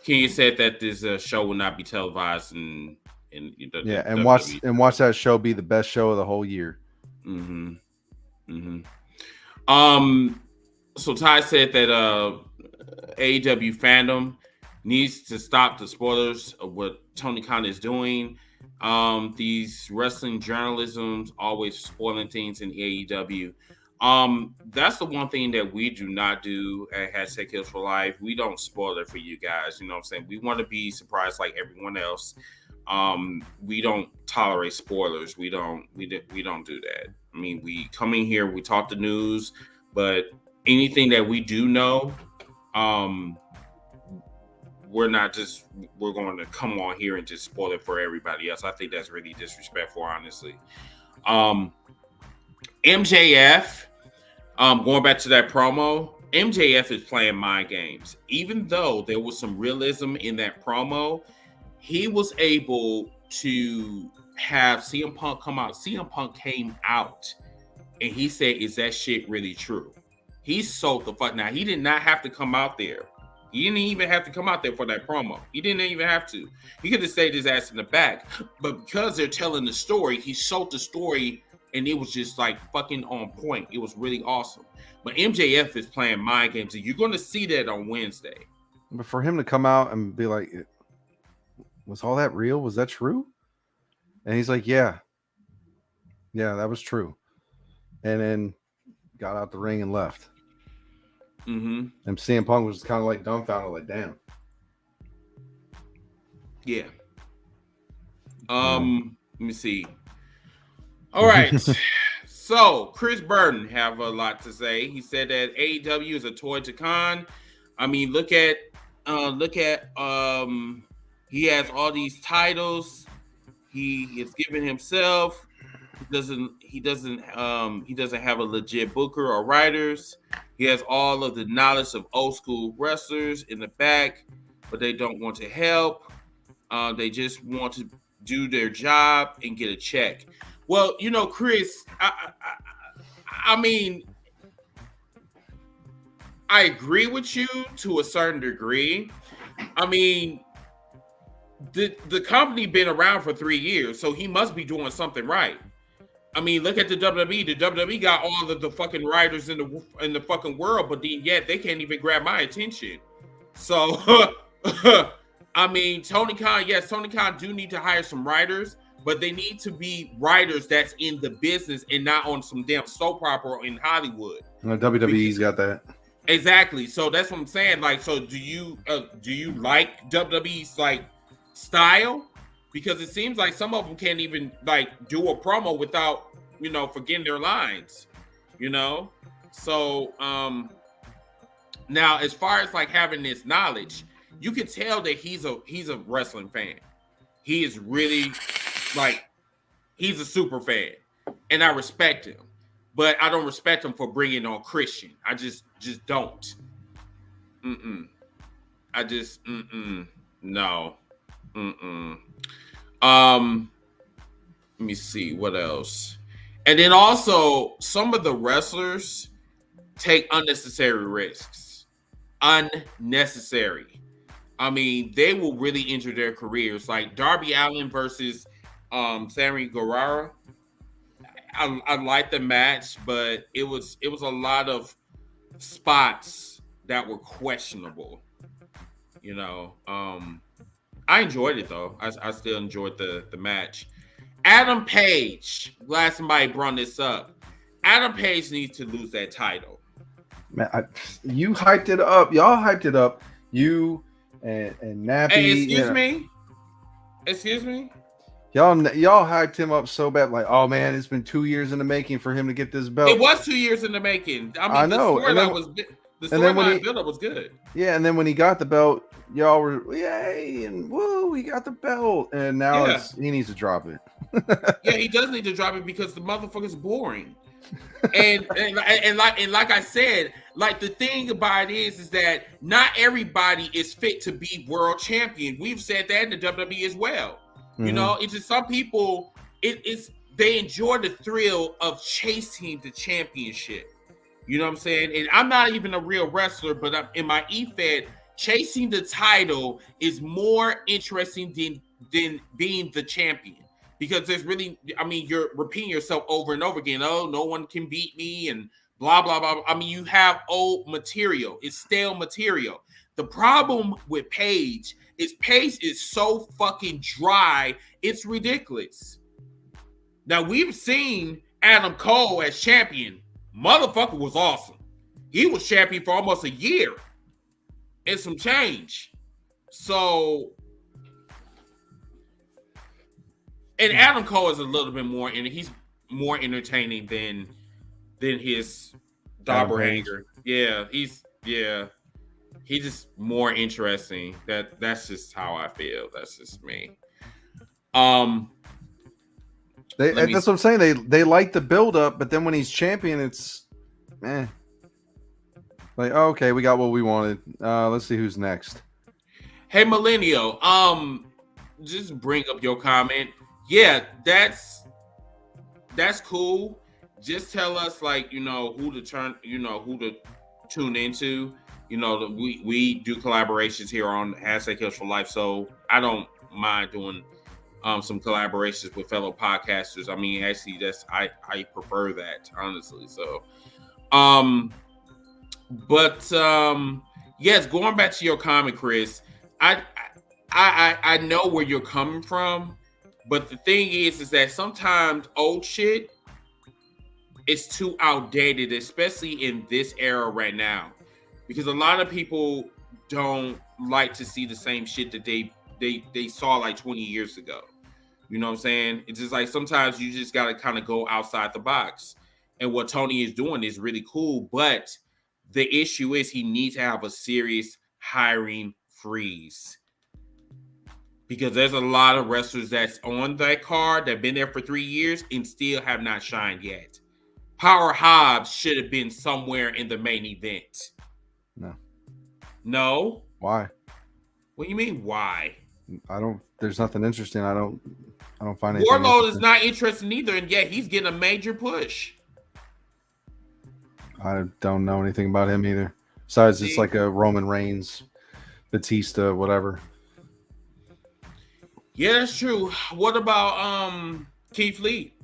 King said that this show will not be televised, and watch that show be the best show of the whole year. So Ty said that AEW fandom needs to stop the spoilers of what Tony Khan is doing. These wrestling journalisms always spoiling things in AEW. That's the one thing that we do not do at Hashtag Kills for Life. We don't spoil it for you guys. You know what I'm saying? We want to be surprised like everyone else. We don't tolerate spoilers. We don't do that. I mean, we come in here, we talk the news, but anything that we do know, we're going to come on here and just spoil it for everybody else. I think that's really disrespectful, honestly. MJF, going back to that promo, MJF is playing mind games. Even though there was some realism in that promo, he was able to have CM Punk come out. CM Punk came out and he said, "Is that shit really true?" He sold the fuck. Now, he did not have to come out there. He didn't even have to come out there for that promo. He didn't even have to. He could have stayed his ass in the back. But because they're telling the story, he sold the story and it was just like fucking on point. It was really awesome. But MJF is playing mind games, and you're going to see that on Wednesday. But for him to come out and be like, was all that real? Was that true? And he's like, yeah, that was true. And then got out the ring and left. Mm-hmm. And CM Punk was kind of like dumbfounded, like, damn. Yeah. Let me see. All right. So Chris Burton have a lot to say. He said that AEW is a toy to con. I mean, look at he has all these titles. He is giving himself. He doesn't have a legit booker or writers. He has all of the knowledge of old school wrestlers in the back, but they don't want to help. They just want to do their job and get a check. Well, you know, Chris, I mean, I agree with you to a certain degree. I mean, the company been around for 3 years, so he must be doing something right. I mean, look at the WWE. The WWE got all of the fucking writers in the fucking world, but yet they can't even grab my attention. So, I mean, Tony Khan do need to hire some writers, but they need to be writers that's in the business and not on some damn soap opera in Hollywood. WWE's got that. Exactly. So that's what I'm saying. Like, so do you like WWE's like style? Because it seems like some of them can't even like do a promo without, you know, forgetting their lines, you know? So now as far as like having this knowledge, you can tell that he's a wrestling fan. He is really like, he's a super fan, and I respect him, but I don't respect him for bringing on Christian. I just don't. No. Let me see what else. And then also some of the wrestlers take unnecessary risks. Unnecessary. I mean, they will really injure their careers. Like Darby Allin versus Sammy Guevara. I like the match, but it was a lot of spots that were questionable. You know, I enjoyed it though. I still enjoyed the match. Adam Page, glad somebody brought this up. Adam Page needs to lose that title. Man, you hyped it up. Y'all hyped it up. You and Nappy. Hey, excuse me. Y'all hyped him up so bad, like, oh man, it's been 2 years in the making for him to get this belt. It was 2 years in the making. I mean, I know. The storyline build-up was good. Yeah, and then when he got the belt, y'all were yay and woo, he got the belt, and now he needs to drop it. Yeah, he does need to drop it because the motherfucker's boring. and like I said, like the thing about it is that not everybody is fit to be world champion. We've said that in the WWE as well. You know, it's just some people. They enjoy the thrill of chasing the championship. You know what I'm saying? And I'm not even a real wrestler, but I'm in my E-Fed. Chasing the title is more interesting than being the champion, because there's really, I mean, you're repeating yourself over and over again. Oh, no one can beat me and blah, blah, blah. I mean, you have old material. It's stale material. The problem with Paige is so fucking dry. It's ridiculous. Now, we've seen Adam Cole as champion. Motherfucker was awesome. He was champion for almost a year and some change. So, and Adam Cole is a little bit more, and he's more entertaining than his doppelganger. Yeah, he's just more interesting. That's just how I feel. That's just me. That's what I'm saying. They like the build up, but then when he's champion, it's Like, oh, okay, we got what we wanted. Let's see who's next. Hey, Millennial. Just bring up your comment. Yeah, that's cool. Just tell us, like, who to tune into. We do collaborations here on #Heels for Life, so I don't mind doing some collaborations with fellow podcasters. I mean, actually, I prefer that, honestly. So, yes, going back to your comment, Chris, I know where you're coming from, but the thing is that sometimes old shit is too outdated, especially in this era right now, because a lot of people don't like to see the same shit that they saw like 20 years ago. You know what I'm saying? It's just like sometimes you just got to kind of go outside the box. And what Tony is doing is really cool. But the issue is he needs to have a serious hiring freeze. Because there's a lot of wrestlers that's on that card that have been there for 3 years and still have not shined yet. Power Hobbs should have been somewhere in the main event. No? Why? What do you mean, why? There's nothing interesting. I don't find anything. Warlord is not interested either, and yet he's getting a major push. I don't know anything about him either. Besides, it's like a Roman Reigns, Batista, whatever. Yeah, that's true. What about Keith Lee?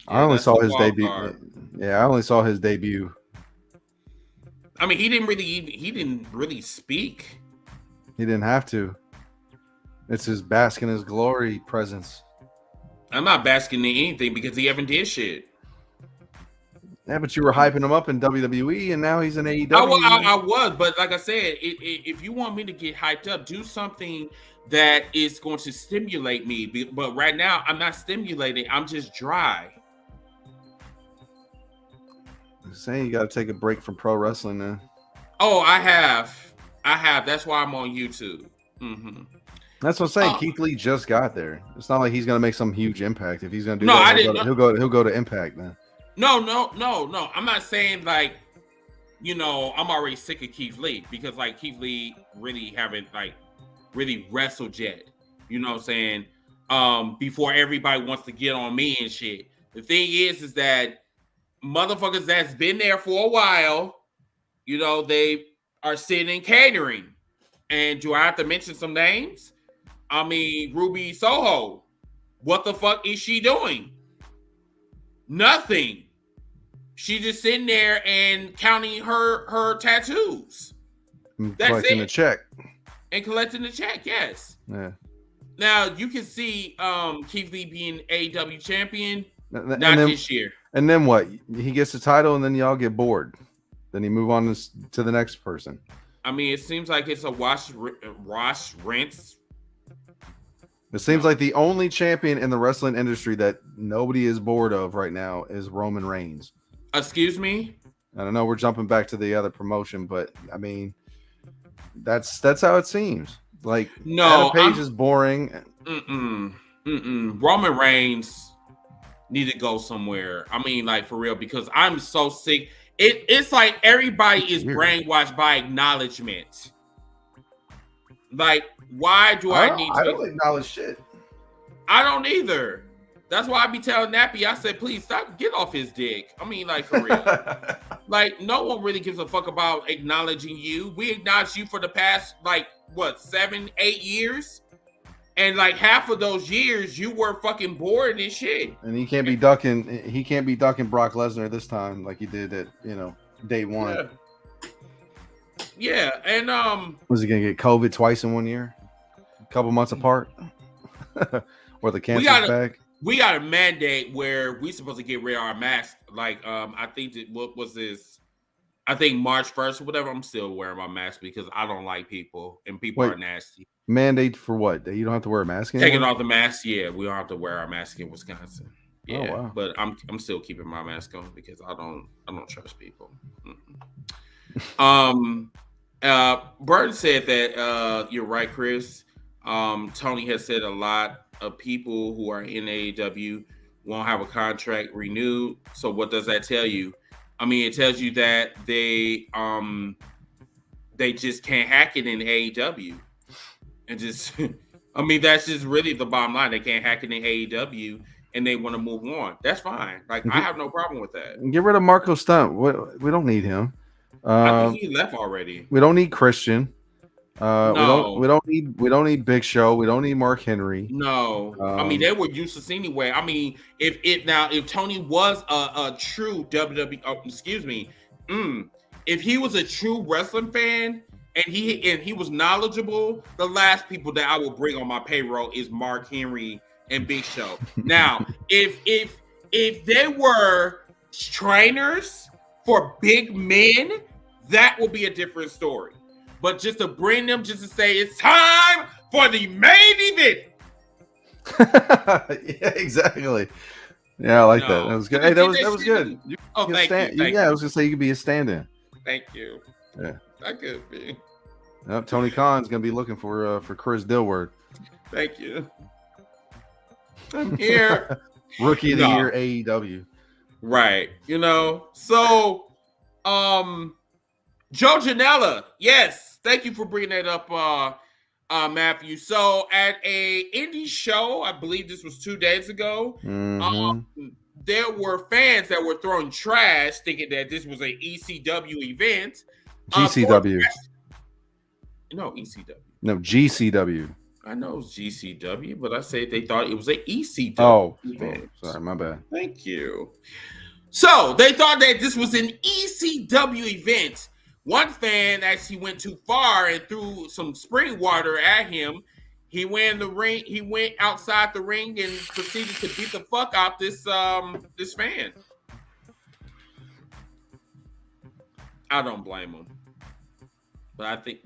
I only saw his debut. Yeah, I only saw his debut. I mean, he didn't really speak. He didn't have to. It's his bask in his glory presence. I'm not basking in anything because he haven't did shit. Yeah, but you were hyping him up in WWE, and now he's in AEW. I was, but like I said, if you want me to get hyped up, do something that is going to stimulate me. But right now, I'm not stimulating. I'm just dry. I'm saying you got to take a break from pro wrestling now. Oh, I have. That's why I'm on YouTube. Mm-hmm. That's what I'm saying. Keith Lee just got there. It's not like he's going to make some huge impact. If he's going to do no, that, I didn't. He'll go to Impact then. No. I'm not saying like, I'm already sick of Keith Lee because like Keith Lee really haven't like really wrestled yet. You know what I'm saying? Before everybody wants to get on me and shit. The thing is that motherfuckers that's been there for a while, they are sitting in catering. And do I have to mention some names? I mean, Ruby Soho. What the fuck is she doing? Nothing. She just sitting there and counting her tattoos. That's collecting it. A check. And collecting the check, yes. Yeah. Now you can see Keith Lee being AEW champion. Not this year. And then what? He gets the title, and then y'all get bored. Then he move on to the next person. I mean, it seems like it's a wash, rinse. It seems like the only champion in the wrestling industry that nobody is bored of right now is Roman Reigns. Excuse me? I don't know. We're jumping back to the other promotion, but I mean, that's how it seems. Like, no, Adam Page is boring. Roman Reigns need to go somewhere. I mean, like, for real, because I'm so sick. It's like everybody is brainwashed by acknowledgement. Like, why do I need to? I don't acknowledge shit. I don't either. That's why I be telling Nappy, I said, please stop, get off his dick. I mean, like, for real. Like, no one really gives a fuck about acknowledging you. We acknowledged you for the past, like, 7-8 years? And like half of those years, you were fucking bored and shit. And he can't be ducking Brock Lesnar this time like he did at day one. Yeah, and was he gonna get COVID twice in 1 year? A couple months apart? Or the cancer's back? We got a mandate where we supposed to get rid of our masks. Like, I think that what was this? I think March 1st or whatever. I'm still wearing my mask because I don't like people and people are nasty. Mandate for what? That you don't have to wear a mask anymore? Taking off the mask, yeah. We don't have to wear our mask in Wisconsin. Yeah, oh, wow. But I'm still keeping my mask on because I don't trust people. Burton said that you're right, Chris. Tony has said a lot of people who are in AEW won't have a contract renewed. So what does that tell you? I mean, it tells you that they just can't hack it in AEW. And just I mean, that's just really the bottom line. They can't hack it in AEW and they want to move on. That's fine. Like, I have no problem with that. Get rid of Marco Stunt. We don't need him. I think he left already. We don't need Christian. No. We don't need Big Show. We don't need Mark Henry. No. I mean, they were useless anyway. I mean, if Tony was a true WWE, if he was a true wrestling fan and he was knowledgeable, the last people that I will bring on my payroll is Mark Henry and Big Show. Now, if they were trainers for big men, that will be a different story. But just to bring them, just to say it's time for the main event. Yeah, exactly. Yeah, I like that. That was good. Hey, that was good. Thank you. Yeah, I was gonna say you could be a stand-in. Thank you. Yeah, I could be. Tony Khan's gonna be looking for Chris Dilworth. Thank you. I'm here. Rookie of the year AEW. Right. So Joe Janela, yes. Thank you for bringing that up, Matthew. So at a indie show, I believe this was 2 days ago, there were fans that were throwing trash thinking that this was an ECW event. GCW. No, ECW. No, GCW. I know it's GCW, but I said they thought it was an ECW event. Sorry, my bad. Thank you. So they thought that this was an ECW event. One fan actually went too far and threw some spring water at him. He went in the ring. He went outside the ring and proceeded to beat the fuck out this fan. I don't blame him, but I think,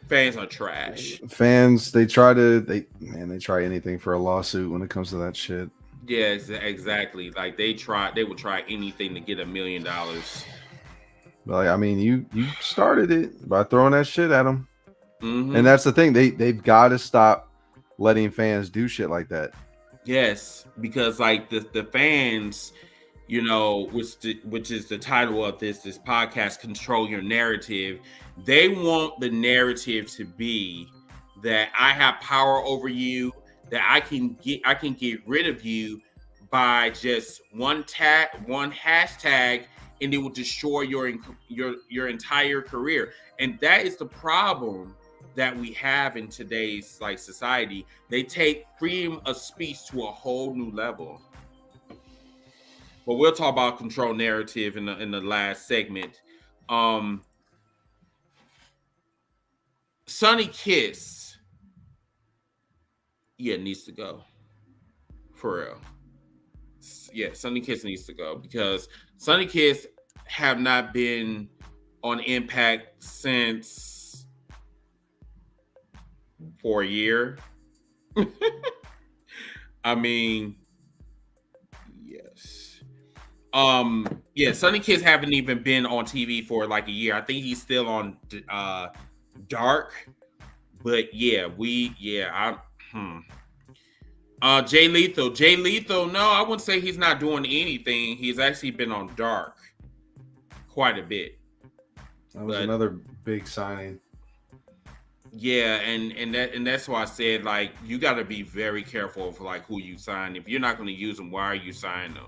fans are trash. Fans, they try anything for a lawsuit when it comes to that shit. Yes, exactly. Like they would try anything to get $1 million. Like, I mean, you started it by throwing that shit at them, and that's the thing. They've got to stop letting fans do shit like that. Yes, because like the fans, which is the title of this podcast, Control Your Narrative. They want the narrative to be that I have power over you, that I can get rid of you by just one hashtag, and it will destroy your entire career. And that is the problem that we have in today's society. They take freedom of speech to a whole new level. But we'll talk about control narrative in the last segment. Sonny Kiss, needs to go. For real. Yeah, Sonny Kiss needs to go because Sonny Kiss have not been on Impact since for a year. I mean, yes. Sonny Kiss haven't even been on TV for like a year. I think he's still on Dark. But Jay Lethal, no, I wouldn't say he's not doing anything. He's actually been on Dark quite a bit. That was another big signing. Yeah, and that's why I said you got to be very careful of who you sign. If you're not going to use them, why are you signing them?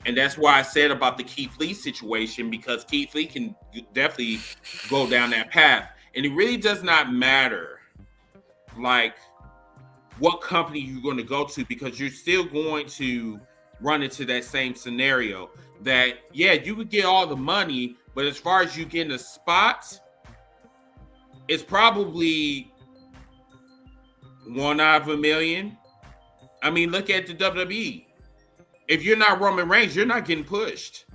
And that's why I said about the Keith Lee situation, because Keith Lee can definitely go down that path, and it really does not matter what company you're going to go to, because you're still going to run into that same scenario that, you would get all the money, but as far as you getting a spot, it's probably 1 out of 1 million. I mean, look at the WWE. If you're not Roman Reigns, you're not getting pushed.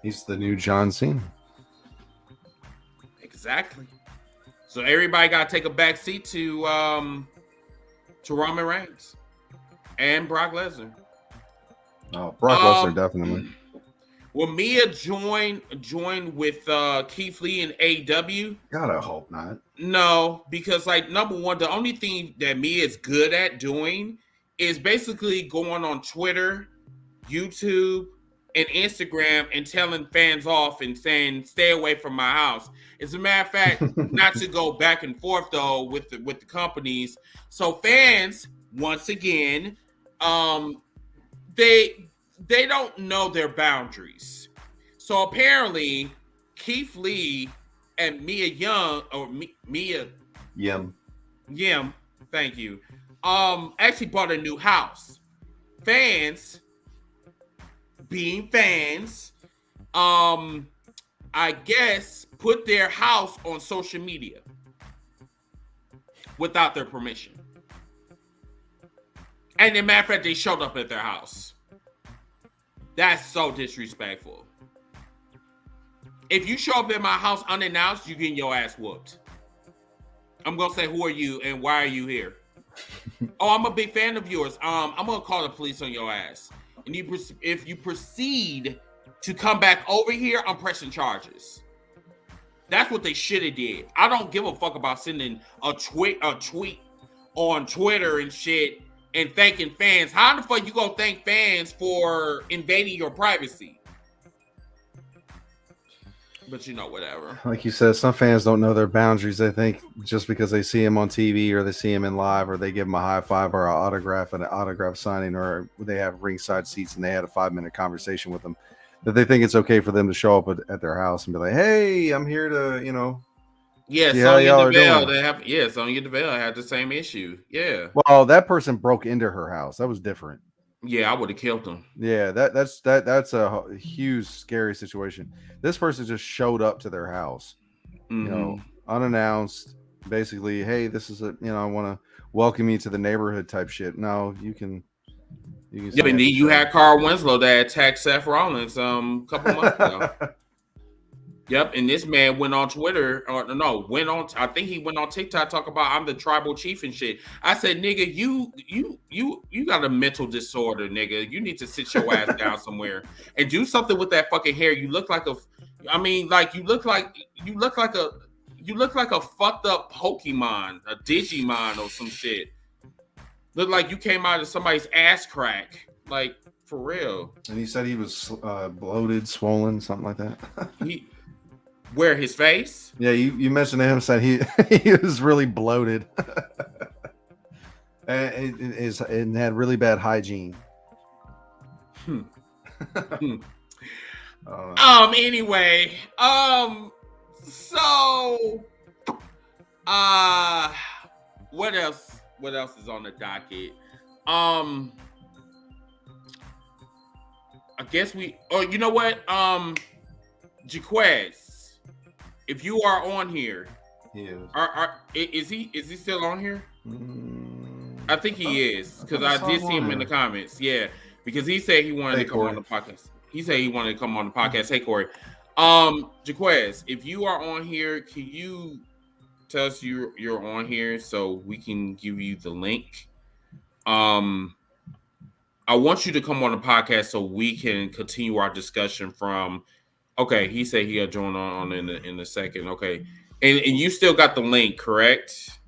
He's the new John Cena. Exactly. So everybody got to take a back seat to Roman Reigns and Brock Lesnar. Oh, Brock Lesnar definitely. Will Mia join with Keith Lee and AEW? God, I hope not. No, because number one, the only thing that Mia is good at doing is basically going on Twitter, YouTube, and Instagram and telling fans off and saying, stay away from my house. As a matter of fact, not to go back and forth though with the companies. So fans, once again, they don't know their boundaries. So apparently, Keith Lee and Mia Yim, thank you, actually bought a new house. Fans, being fans, I guess put their house on social media without their permission. And as a matter of fact, they showed up at their house. That's so disrespectful. If you show up at my house unannounced, you're getting your ass whooped. I'm going to say, who are you and why are you here? Oh, I'm a big fan of yours. I'm going to call the police on your ass. And if you proceed to come back over here, I'm pressing charges. That's what they should have did. I don't give a fuck about sending a tweet on Twitter and shit and thanking fans. How the fuck you gonna thank fans for invading your privacy? But you know, whatever. Like you said, some fans don't know their boundaries. They think just because they see him on TV or they see him in live or they give him a high five or an autograph signing or they have ringside seats and they had a 5-minute conversation with him, that they think it's okay for them to show up at their house and be like, hey, I'm here to, you know. Yeah, Sonya Deville, Sonya Deville had the same issue. Yeah. Well, that person broke into her house. That was different. Yeah, I would have killed him. Yeah, that's a huge, scary situation. This person just showed up to their house, you know, unannounced. Basically, hey, this is I want to welcome you to the neighborhood type shit. No, you can. Yeah, and then you had Carl Winslow that attacked Seth Rollins a couple months ago. Yep, and this man went on Twitter, I think he went on TikTok talking about I'm the tribal chief and shit. I said, nigga, you got a mental disorder, nigga. You need to sit your ass down somewhere and do something with that fucking hair. You look like you look like a fucked up Pokemon, a Digimon or some shit. Look like you came out of somebody's ass crack, like for real. And he said he was bloated, swollen, something like that. Where his face? Yeah, you mentioned to him said he was really bloated and had really bad hygiene. Anyway, so what else is on the docket? I guess you know what? Jaquez, if you are on here, is he still on here? I think he is because I did see him in the comments. Yeah, because he said he wanted to come on the podcast. He said he wanted to come on the podcast. Hey, Corey. Jaquez, if you are on here, can you tell us you're on here so we can give you the link? I want you to come on the podcast so we can continue our discussion from. Okay, he said he'll join on in a second. Okay, and you still got the link, correct,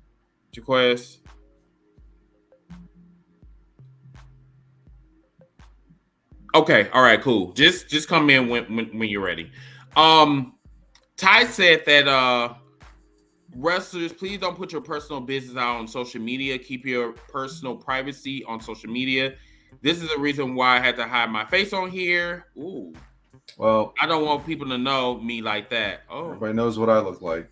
Jaquez? Okay, all right, cool. Just come in when you're ready. Ty said that wrestlers, please don't put your personal business out on social media. Keep your personal privacy on social media. This is the reason why I had to hide my face on here. Ooh. Well, I don't want people to know me like that. Oh, everybody knows what I look like.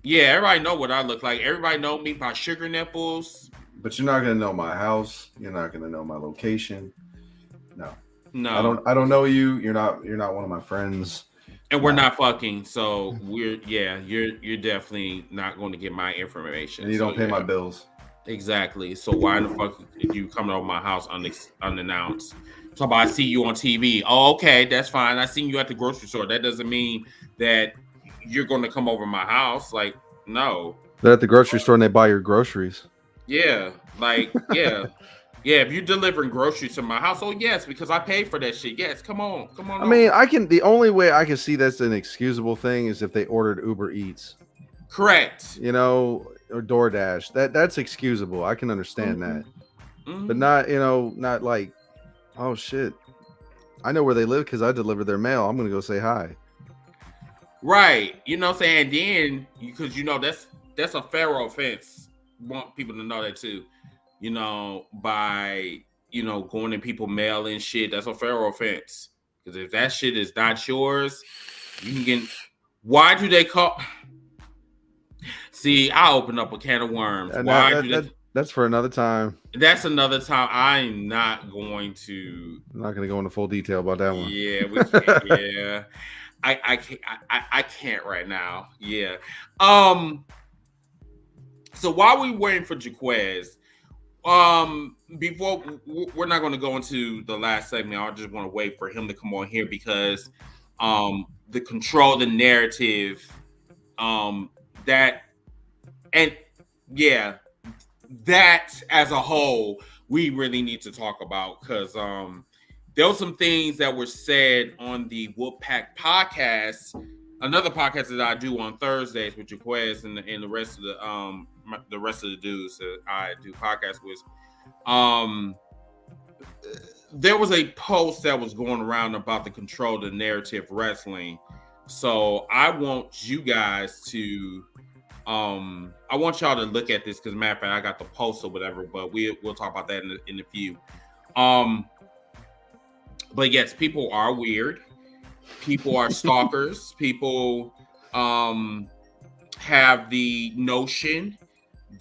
Yeah, everybody know what I look like. Everybody know me by sugar nipples. But you're not gonna know my house. You're not gonna know my location. No. I don't know you. You're not one of my friends. And we're not fucking. So you're definitely not going to get my information. And you don't pay my bills. Exactly. So why the fuck are you coming over my house unannounced? So I see you on TV. Oh, okay, that's fine. I seen you at the grocery store. That doesn't mean that you're going to come over my house. Like, no. They're at the grocery store and they buy your groceries. Yeah, yeah. If you're delivering groceries to my house, oh yes, because I paid for that shit. Yes, come on. I mean, the only way I can see that's an excusable thing is if they ordered Uber Eats. Correct. Or DoorDash. That's excusable. I can understand that. but not, not like, oh shit, I know where they live because I delivered their mail. I'm gonna go say hi. Right. You know what I'm saying? Then, because that's a federal offense. Want people to know that too. By going in people mail and shit, that's a federal offense. Because if that shit is not yours, you can get. Why do they call? See, I open up a can of worms. That's for another time. That's another time. I'm not going to. I'm not going to go into full detail about that one. Yeah, we can't. Yeah, I can't. I can't right now. Yeah. So while we're waiting for Jaquez, before we're not going to go into the last segment, I just want to wait for him to come on here because the control the narrative that as a whole we really need to talk about because there were some things that were said on the Wolfpack podcast, another podcast that I do on Thursdays with Jaquez and the rest of the rest of the dudes that I do podcasts with. There was a post that was going around about the control the narrative wrestling. So I want you guys to I want y'all to look at this because matter of fact I got the post or whatever, but we'll talk about that in a few. But yes, people are weird. People are stalkers. People have the notion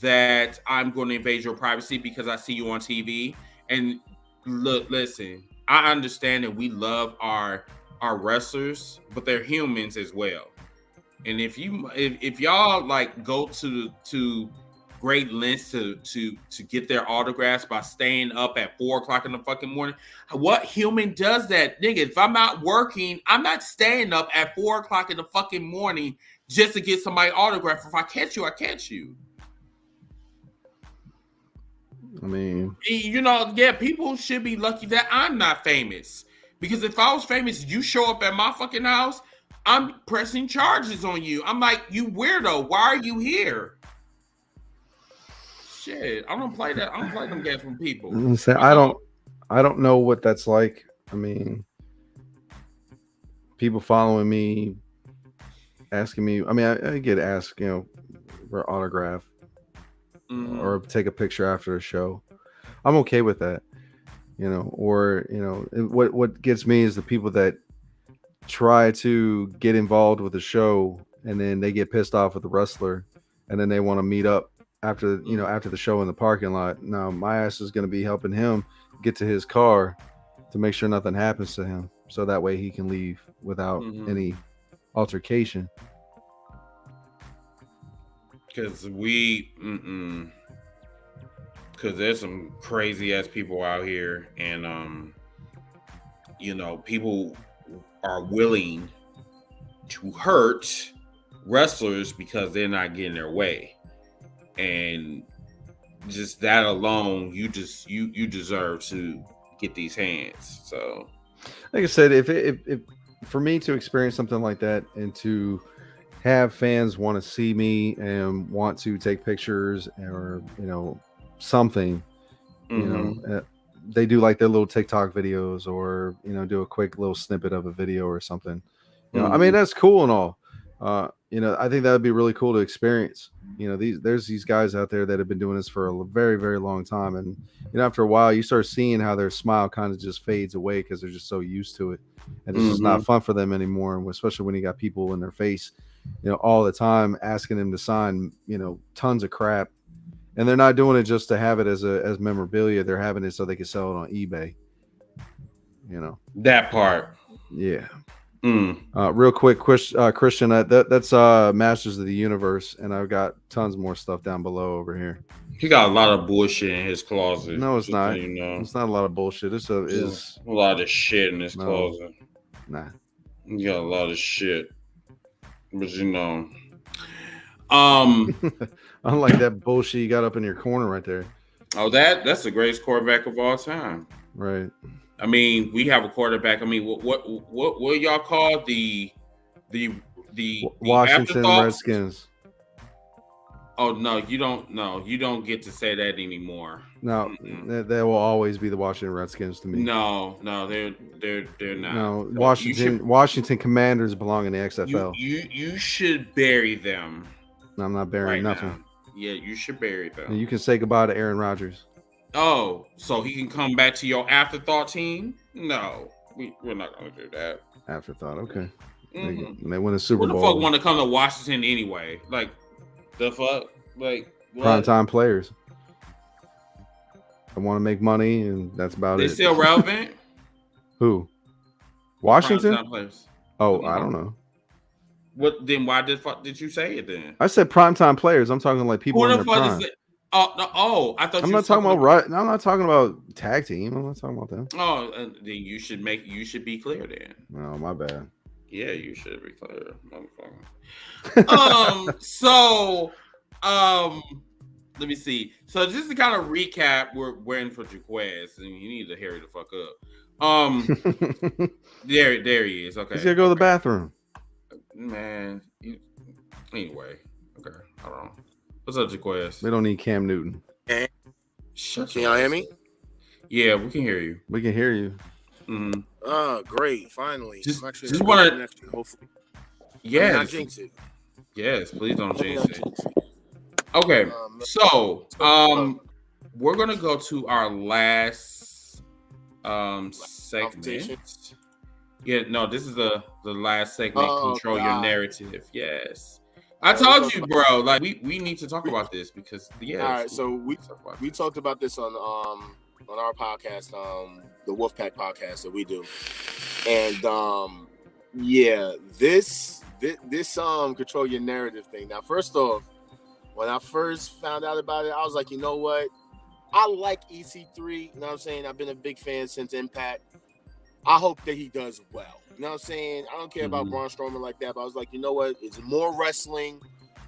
that I'm going to invade your privacy because I see you on TV. And listen, I understand that we love our wrestlers, but they're humans as well. And if y'all like go to great lengths to get their autographs by staying up at 4:00 in the fucking morning, what human does that, nigga? If I'm not working, I'm not staying up at 4:00 in the fucking morning just to get somebody autograph. If I catch you, I catch you. I mean, people should be lucky that I'm not famous. Because if I was famous, you show up at my fucking house, I'm pressing charges on you. I'm like, you weirdo, why are you here? Shit, I don't play that. I don't play them games from people. I don't know what that's like. I mean, people following me, asking me. I mean, I get asked, for autograph or take a picture after a show. I'm okay with that, what gets me is the people that try to get involved with the show and then they get pissed off with the wrestler and then they want to meet up after the show in the parking lot. Now my ass is going to be helping him get to his car to make sure nothing happens to him, so that way he can leave without any altercation. Because there's some crazy ass people out here, and people are willing to hurt wrestlers because they're not getting their way, and just that alone, you deserve to get these hands. So, like I said, if for me to experience something like that and to have fans want to see me and want to take pictures or something, they do like their little TikTok videos or do a quick little snippet of a video or something. I mean, that's cool and all. I think that would be really cool to experience. There's these guys out there that have been doing this for a very, very long time, and after a while, you start seeing how their smile kind of just fades away because they're just so used to it, and it's just not fun for them anymore. And especially when you got people in their face, all the time asking them to sign, tons of crap, and they're not doing it just to have it as memorabilia. They're having it so they can sell it on eBay. That part, yeah. Real quick, Christian, that's Masters of the Universe, and I've got tons more stuff down below over here. He got a lot of bullshit in his closet. No, it's not. It's not a lot of bullshit. It's a lot of shit in his closet. Nah, he got a lot of shit, but unlike that bullshit you got up in your corner right there. Oh, that's the greatest quarterback of all time. Right. I mean, we have a quarterback. I mean, what y'all call the Washington Redskins? Oh no, you don't. No, you don't get to say that anymore. No, they will always be the Washington Redskins to me. No, they're not. No, So Washington Commanders belong in the XFL. You should bury them. No, I'm not burying nothing. Now. Yeah, you should bury them. You can say goodbye to Aaron Rodgers. Oh, so he can come back to your afterthought team? No, we're not going to do that. Afterthought, okay. They win a Super Bowl. Who the fuck want to come to Washington anyway? Like, the fuck? Like, primetime players. I want to make money, and that's about it. They still relevant? Who? Washington? Primetime players. Oh, I don't know. What? Then why did you say it then? I said primetime players. I'm talking like people in their prime. I thought I'm not talking about I'm not talking about tag team. I'm not talking about them. Oh, then you should be clear then. No, my bad. Yeah, you should be clear, motherfucker. Let me see. So just to kind of recap, we're in for Jaquez, and you need to hurry the fuck up. There he is. Okay, he's gonna go to the bathroom. Man, anyway, okay, hold on. What's up, Jaquez? We don't need Cam Newton. Can y'all hear me? Yeah, we can hear you. We can hear you. Mm-hmm. Oh, great! Finally, just want to hopefully. Yes. Not jinx it. Yes, please don't jinx it. Okay, so we're gonna go to our last segment. Yeah, no, this is the last segment. Control your narrative. Yes, I told you, bro. Like we need to talk about this because all right. So we talked about this on our podcast, the Wolfpack podcast that we do, and this control your narrative thing. Now, first off, when I first found out about it, I was like, you know what? I like EC3. You know what I'm saying? I've been a big fan since Impact. I hope that he does well. You know what I'm saying? I don't care about Braun Strowman like that, but I was like, you know what? It's more wrestling.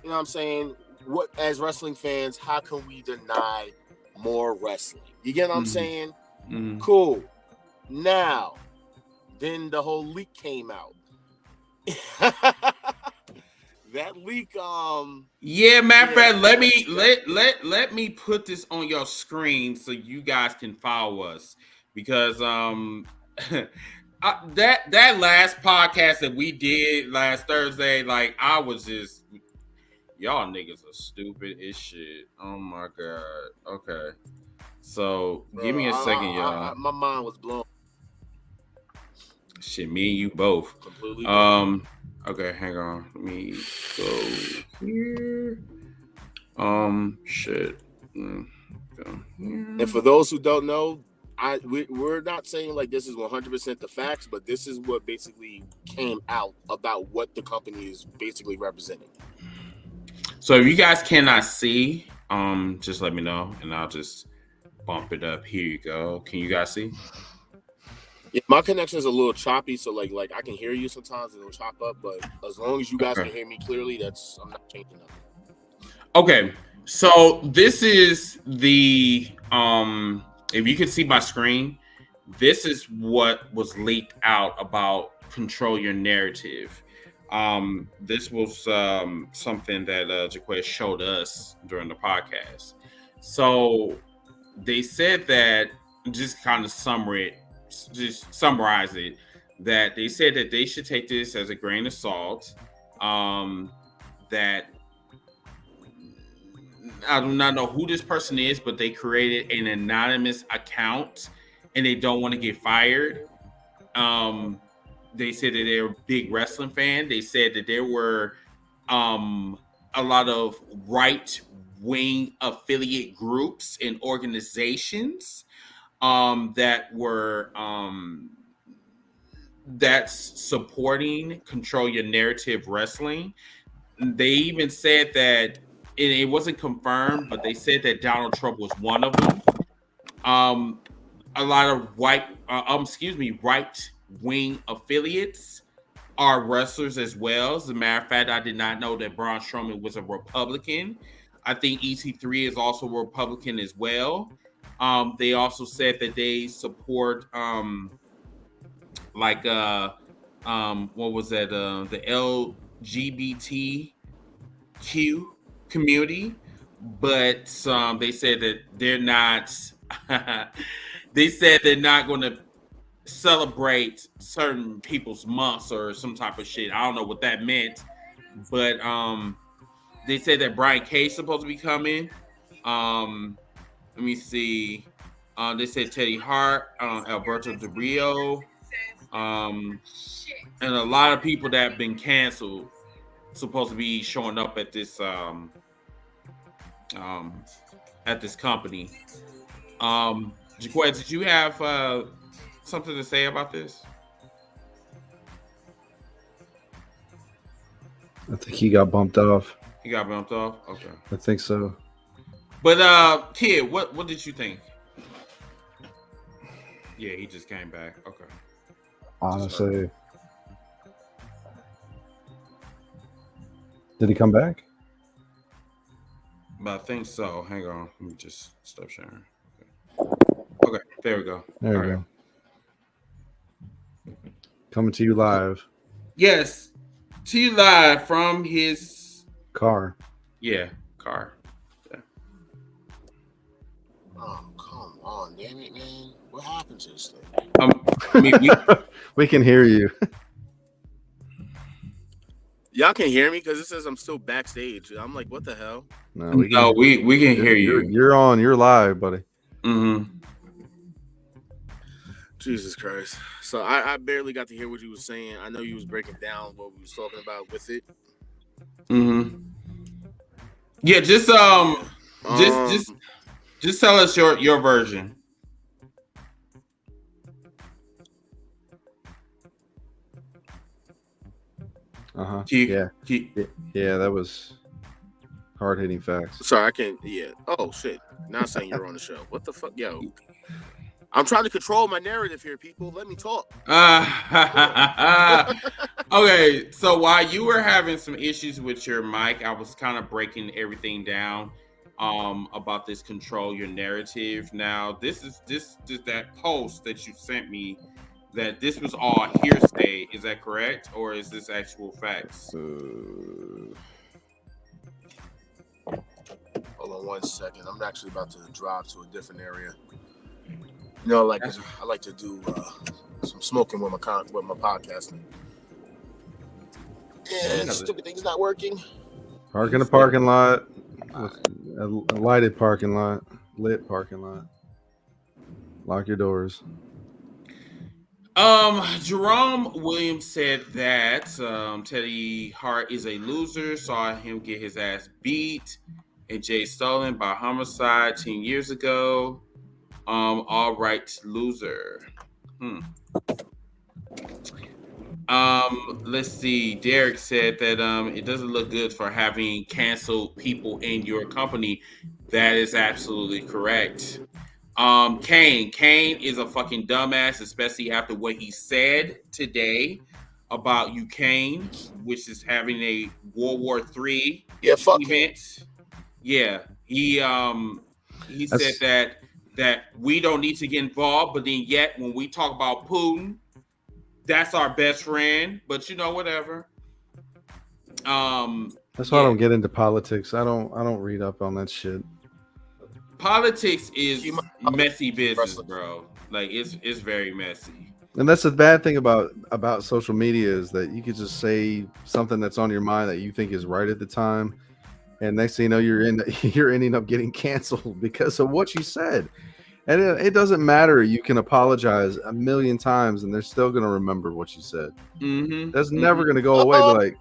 You know what I'm saying? What, as wrestling fans, how can we deny more wrestling? You get what I'm saying? Mm-hmm. Cool. Now, then the whole leak came out. That leak, yeah, matter of fact, let me put this on your screen so you guys can follow us because that last podcast that we did last Thursday, like I was just y'all niggas are stupid as shit. Oh my god. Okay, so give me a second, y'all. My mind was blown. Shit, me and you both. Completely. Okay, hang on. Let me go here. Shit. Go here. And for those who don't know, we're not saying like this is 100% the facts, but this is what basically came out about what the company is basically representing. So if you guys cannot see, just let me know and I'll just bump it up. Here you go. Can you guys see? Yeah, my connection is a little choppy, so like I can hear you sometimes it'll chop up, but as long as you guys can hear me clearly, I'm not changing nothing. Okay, so this is the if you can see my screen, this is what was leaked out about control your narrative. This was something that Jaquez showed us during the podcast. So they said that, just kind of summarize it, that they said that they should take this as a grain of salt. That I do not know who this person is, but they created an anonymous account and they don't want to get fired. They said that they're a big wrestling fan. They said that there were a lot of right-wing affiliate groups and organizations that were that's supporting Control Your Narrative Wrestling. They even said that, and it wasn't confirmed, but they said that Donald Trump was one of them. A lot of right-wing affiliates are wrestlers as well. As a matter of fact, I did not know that Braun Strowman was a Republican. I think EC3 is also a Republican as well. They also said that they support what was that? The LGBTQ community, but they said that they're not. They said they're not going to celebrate certain people's months or some type of shit. I don't know what that meant, but they said that Brian Cage's supposed to be coming. Let me see. They said Teddy Hart, Alberto Del Rio, and a lot of people that have been canceled supposed to be showing up at this company. Jaquette, did you have something to say about this? I think he got bumped off. He got bumped off? Okay. I think so. But Kid, what did you think? Yeah, he just came back. Okay. Honestly. Did he come back? But I think so. Hang on. Let me just stop sharing. Okay, there we go. There we go. Coming to you live. Yes. To you live from his car. Yeah, car. Yeah. Oh, come on, damn it, man. What happened to this thing? We can hear you. Y'all can hear me because it says I'm still backstage. I'm like, what the hell? No, we can hear you. You're on. You're live, buddy. Mm-hmm. Jesus Christ. So I barely got to hear what you was saying. I know you was breaking down what we was talking about with it. Mm-hmm. Yeah, just tell us your version. Uh-huh. Yeah, that was hard-hitting facts. Sorry, I can't. Yeah. Oh shit. Not saying you're on the show. What the fuck, yo? I'm trying to control my narrative here, people. Let me talk. Okay, so while you were having some issues with your mic, I was kind of breaking everything down about this control your narrative. Now, this is that post that you sent me that this was all hearsay. Is that correct, or is this actual facts? Hold on 1 second. I'm actually about to drive to a different area. You know, like I like to do some smoking with my podcasting. Yeah, stupid thing's not working. Park in a parking lot, a lighted parking lot, lit parking lot. Lock your doors. Jerome Williams said that Teddy Hart is a loser. Saw him get his ass beat and Jay stolen by homicide 10 years ago. All right, loser. Let's see. Derek said that it doesn't look good for having canceled people in your company. That is absolutely correct. Kane is a fucking dumbass, especially after what he said today about Ukraine, which is having a World War III event. Yeah, he said that we don't need to get involved, but then yet when we talk about Putin, that's our best friend. But you know, whatever. That's why I don't get into politics. I don't read up on that shit. Politics is messy business, bro. Like it's very messy. And that's the bad thing about social media is that you could just say something that's on your mind that you think is right at the time, and next thing you know, you're ending up getting canceled because of what you said. And it doesn't matter. You can apologize a million times, and they're still gonna remember what you said. Mm-hmm. That's never gonna go away. Like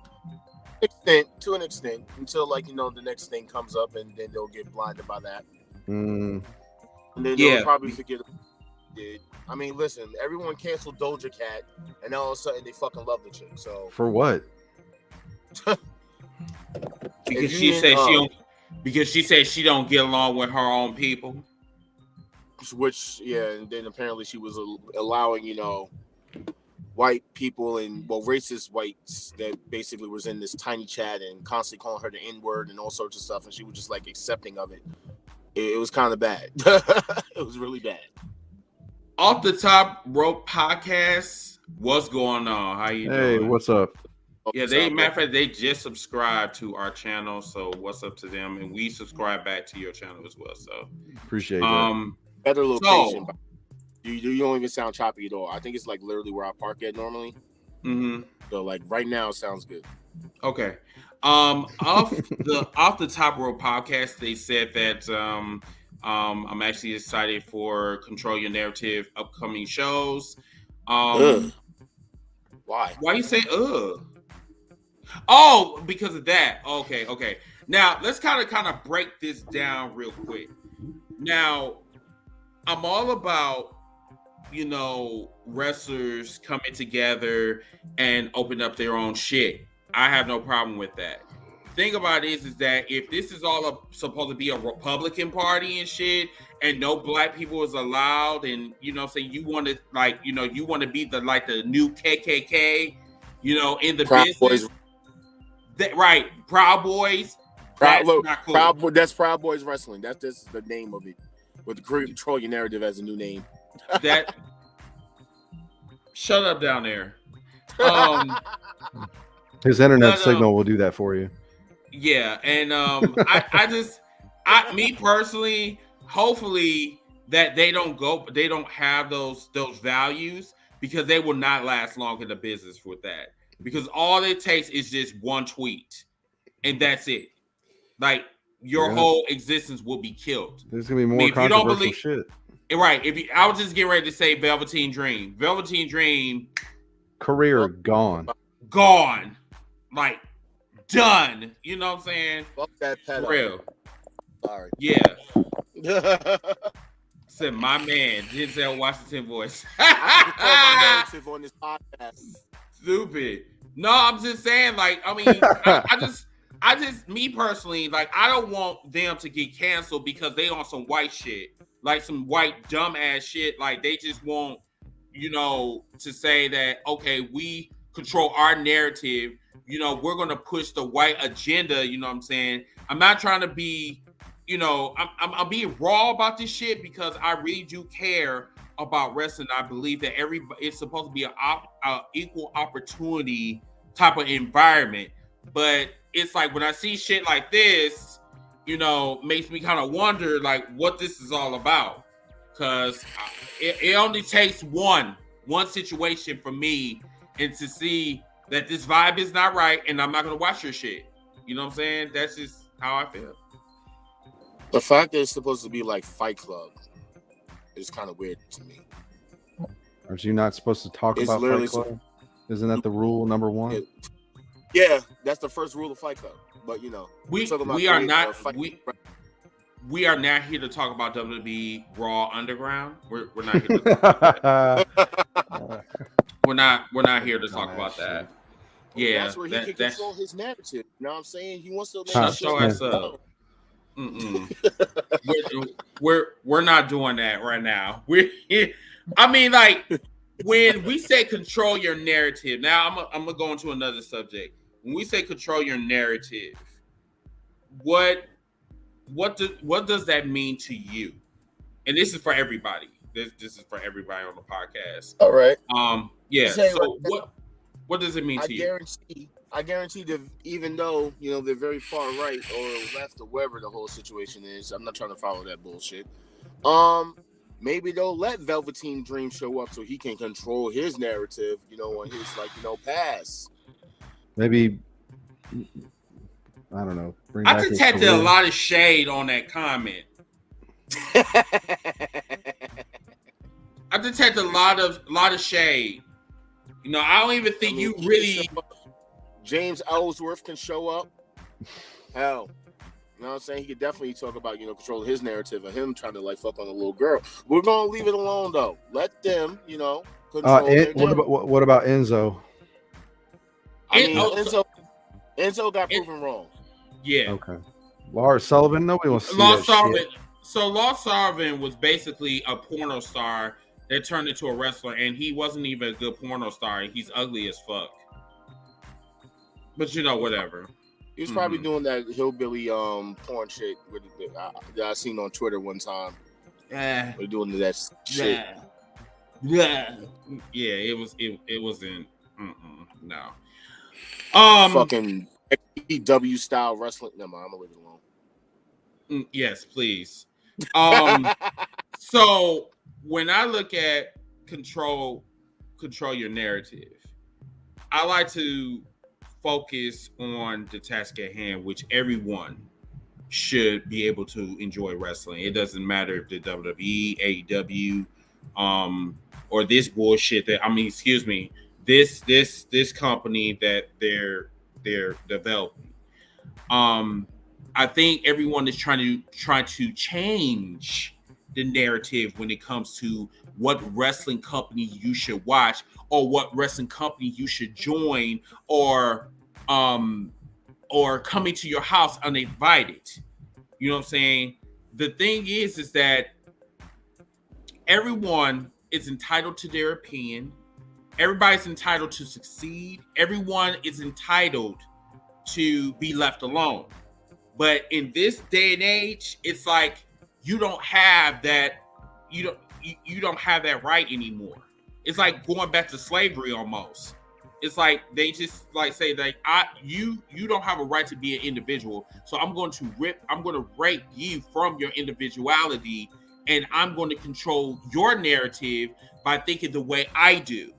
to an extent, until the next thing comes up, and then they'll get blinded by that. And then they'll probably forget. I mean, listen, everyone canceled Doja Cat, and all of a sudden they fucking love the chick. So for what? Because she said she don't get along with her own people. Which, and then apparently she was allowing, white people and racist whites that basically was in this tiny chat and constantly calling her the N-word and all sorts of stuff, and she was just like accepting of it. It was kind of bad. It was really bad. Off the Top Rope Podcast, what's going on? How you doing? Hey, what's up? Yeah, matter of fact, they just subscribed to our channel. So what's up to them? And we subscribe back to your channel as well. So appreciate that. Better location. You don't even sound choppy at all. I think it's like literally where I park at normally. So like right now it sounds good. Okay. Off the Top Rope podcast, they said that I'm actually excited for Control Your Narrative upcoming shows. Why? Why you say Oh, because of that. Okay. Now let's kind of break this down real quick. Now, I'm all about, wrestlers coming together and open up their own shit. I have no problem with that. Thing about it is that if this is all supposed to be a Republican Party and shit, and no black people is allowed, and say you want to you want to be the new KKK, in the Proud business. Boys. Right, Proud Boys. That's not cool. That's Proud Boys Wrestling. That's just the name of it. With the Control Your Narrative as a new name. That. Shut up down there. His internet signal will do that for you. Yeah, and me personally, hopefully that they don't have those values, because they will not last long in the business with that. Because all it takes is just one tweet, and that's it. Like your whole existence will be killed. There's gonna be more controversial shit. Right. I was just getting ready to say Velveteen Dream. Velveteen Dream career gone. Like done. You know what I'm saying? Fuck that pedo. For real. Sorry. Yeah. Said my man, Denzel Washington voice. On this podcast. Stupid. No, I'm just saying, I just me personally, I don't want them to get canceled because they on some white shit. Like some white dumbass shit. Like they just want, to say that, okay, we control our narrative. We're going to push the white agenda. You know what I'm saying? I'm not trying to be, I'm being raw about this shit because I really do care about wrestling. I believe that it's supposed to be an equal opportunity type of environment. But it's like when I see shit like this, makes me kind of wonder what this is all about. Because it only takes one situation for me and to see that this vibe is not right and I'm not going to watch your shit. You know what I'm saying? That's just how I feel. The fact that it's supposed to be like Fight Club is kind of weird to me. Are you not supposed to talk about Fight Club? Isn't that the rule number one? Yeah, that's the first rule of Fight Club. But we are not here to talk about WWE Raw Underground. We're not here to talk about that. We're not here to talk about that. Yeah, that's where he can control his narrative. You know what I'm saying? He wants to shut your ass up. We're not doing that right now. When we say control your narrative, now I'm gonna go into another subject. When we say control your narrative, what does that mean to you? And this is for everybody. This is for everybody on the podcast. All right. Yeah. So what does it mean to you? I guarantee that even though they're very far right or left or wherever the whole situation is, I'm not trying to follow that bullshit. Maybe they'll let Velveteen Dream show up so he can control his narrative, on his pass. Maybe I don't know. I detected a lot of shade on that comment. I detected a lot of shade. I don't even think you really. James Ellsworth can show up. Hell, you know what I'm saying? He could definitely talk about controlling his narrative of him trying to fuck on a little girl. We're gonna leave it alone though. Let them, control. What about Enzo? Enzo got proven wrong. Yeah. Okay. Lars Sullivan. Nobody wants to see that shit. So Lars Sullivan was basically a porno star that turned into a wrestler, and he wasn't even a good porno star. He's ugly as fuck. But whatever. He was probably doing that hillbilly porn shit that I seen on Twitter one time. Yeah. We're doing that shit. Yeah. It wasn't. No. Fucking XPW style wrestling. Never mind, I'm gonna leave it alone. Yes, please. So when I look at control your narrative, I like to focus on the task at hand, which everyone should be able to enjoy wrestling. It doesn't matter if the WWE, AEW, or this bullshit this company that they're developing. I think everyone is trying to change the narrative when it comes to what wrestling company you should watch or what wrestling company you should join or coming to your house uninvited. You know what I'm saying? The thing is that everyone is entitled to their opinion. Everybody's entitled to succeed. Everyone is entitled to be left alone. But in this day and age, it's like you don't have that. You don't have that right anymore. It's like going back to slavery almost. It's like they just like say like you don't have a right to be an individual. So I'm going to rape you from your individuality, and I'm going to control your narrative by thinking the way I do.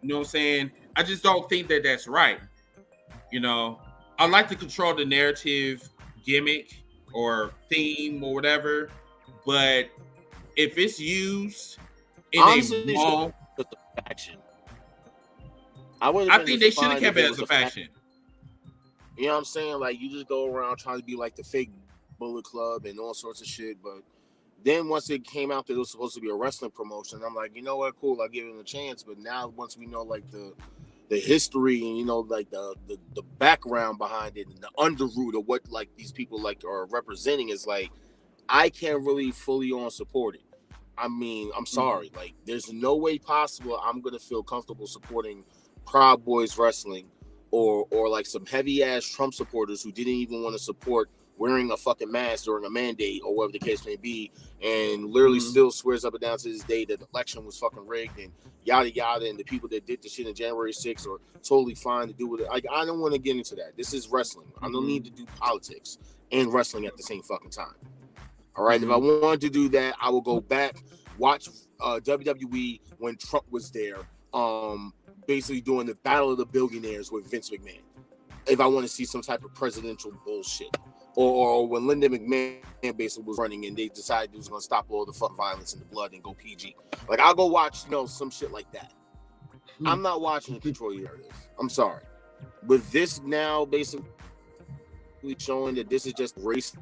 You know what I'm saying? I just don't think that that's right. You know, I like to control the narrative gimmick or theme or whatever, but if it's used in a wrong faction, I think they should have kept it as a faction. You know what I'm saying? Like you just go around trying to be like the fake Bullet Club and all sorts of shit, but then once it came out that it was supposed to be a wrestling promotion, I'm like, you know what, cool, I'll give it a chance. But now once we know like the history and you know like the background behind it and the underroot of what like these people like are representing, is like I can't really fully on support it. I mean, I'm sorry, like there's no way possible I'm gonna feel comfortable supporting Proud Boys Wrestling or like some heavy ass Trump supporters who didn't even want to support wearing a fucking mask during a mandate or whatever the case may be, and literally still swears up and down to this day that the election was fucking rigged and yada yada, and the people that did the shit on January 6th are totally fine to do with it. Like I don't want to get into that. This is wrestling. I don't need to do politics and wrestling at the same fucking time. All right, if I wanted to do that, I will go back, watch WWE when Trump was there, basically doing the Battle of the Billionaires with Vince McMahon. If I want to see some type of presidential bullshit. Or when Linda McMahon basically was running and they decided it was going to stop all the fucking violence and the blood and go PG. Like, I'll go watch, you know, some shit like that. I'm not watching the Control Your Narrative. I'm sorry. With this now basically showing that this is just race.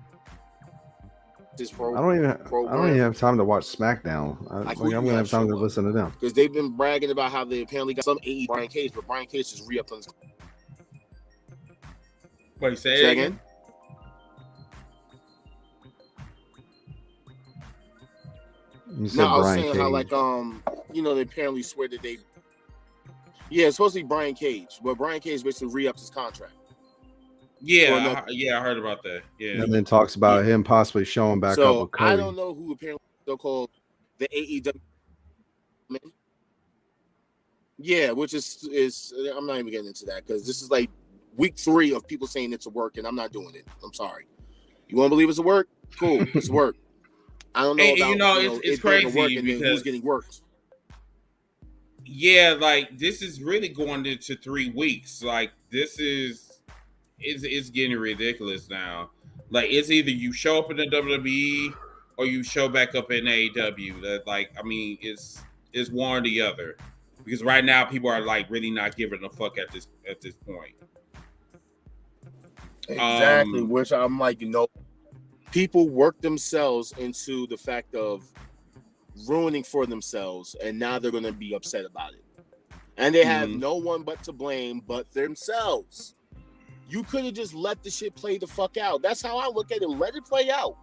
I don't even have time to watch SmackDown. I'm gonna have time to listen to them because they've been bragging about how they apparently got some AE Brian Cage, but Brian Cage just re-upped on his. Wait, say it again. No, I was saying how like you know, they apparently swear that they it's supposed to be Brian Cage, but Brian Cage basically re-upped his contract. Yeah, I heard about that. Yeah, and then talks about him possibly showing back up with Cody. I don't know who apparently they'll call the AEW. Yeah, which is I'm not even getting into that because this is like week 3 of people saying it's a work, and I'm not doing it. I'm sorry. You want to believe it's a work? Cool, it's work. I don't know about it's crazy because who's getting worked. Yeah, like this is really going into 3 weeks. Like this is. It's getting ridiculous now. Like it's either you show up in the WWE or you show back up in AEW. That like I mean it's one or the other. Because right now people are like really not giving a fuck at this point. Exactly, which I'm like, you know, people work themselves into the fact of ruining for themselves, and now they're gonna be upset about it. And they have no one but to blame but themselves. You could have just let the shit play the fuck out. That's how I look at it. Let it play out.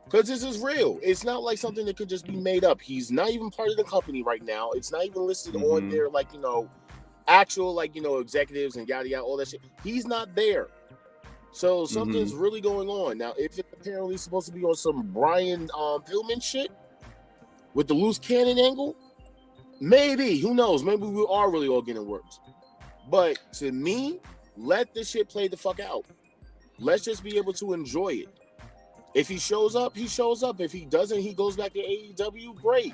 Because this is real. It's not like something that could just be made up. He's not even part of the company right now. It's not even listed on there like, you know, actual, like, you know, executives and yada yada, all that shit. He's not there. So something's really going on. Now, if it's apparently supposed to be on some Brian Pillman shit with the loose cannon angle, maybe. Who knows? Maybe we are really all getting worked. But to me, let this shit play the fuck out. Let's just be able to enjoy it. If he shows up, he shows up. If he doesn't, he goes back to AEW. Great.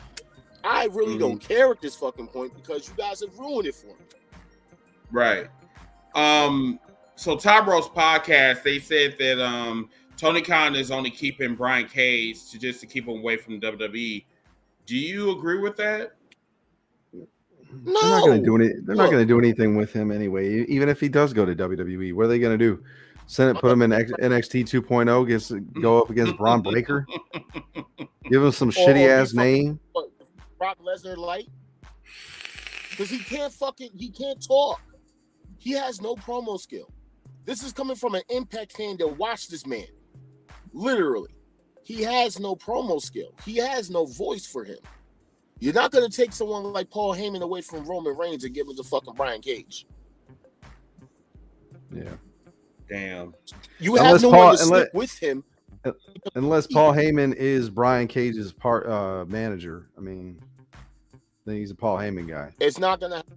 I really don't care at this fucking point because you guys have ruined it for me. Right. So Top Rope's podcast, they said that Tony Khan is only keeping Brian Cage to keep him away from WWE. Do you agree with that? No. They're not going to do They're not going to do anything with him anyway. Even if he does go to WWE, what are they going to do? Put him in NXT 2.0, go up against Braun Breaker, give him some shitty ass name. Brock Lesnar light, because he can't talk. He has no promo skill. This is coming from an Impact fan that watched this man. Literally, he has no promo skill. He has no voice for him. You're not going to take someone like Paul Heyman away from Roman Reigns and give him to fucking Brian Cage. Yeah. Damn. You have no one to stick with him. Unless Paul Heyman is Brian Cage's manager. I mean, then he's a Paul Heyman guy. It's not going to happen.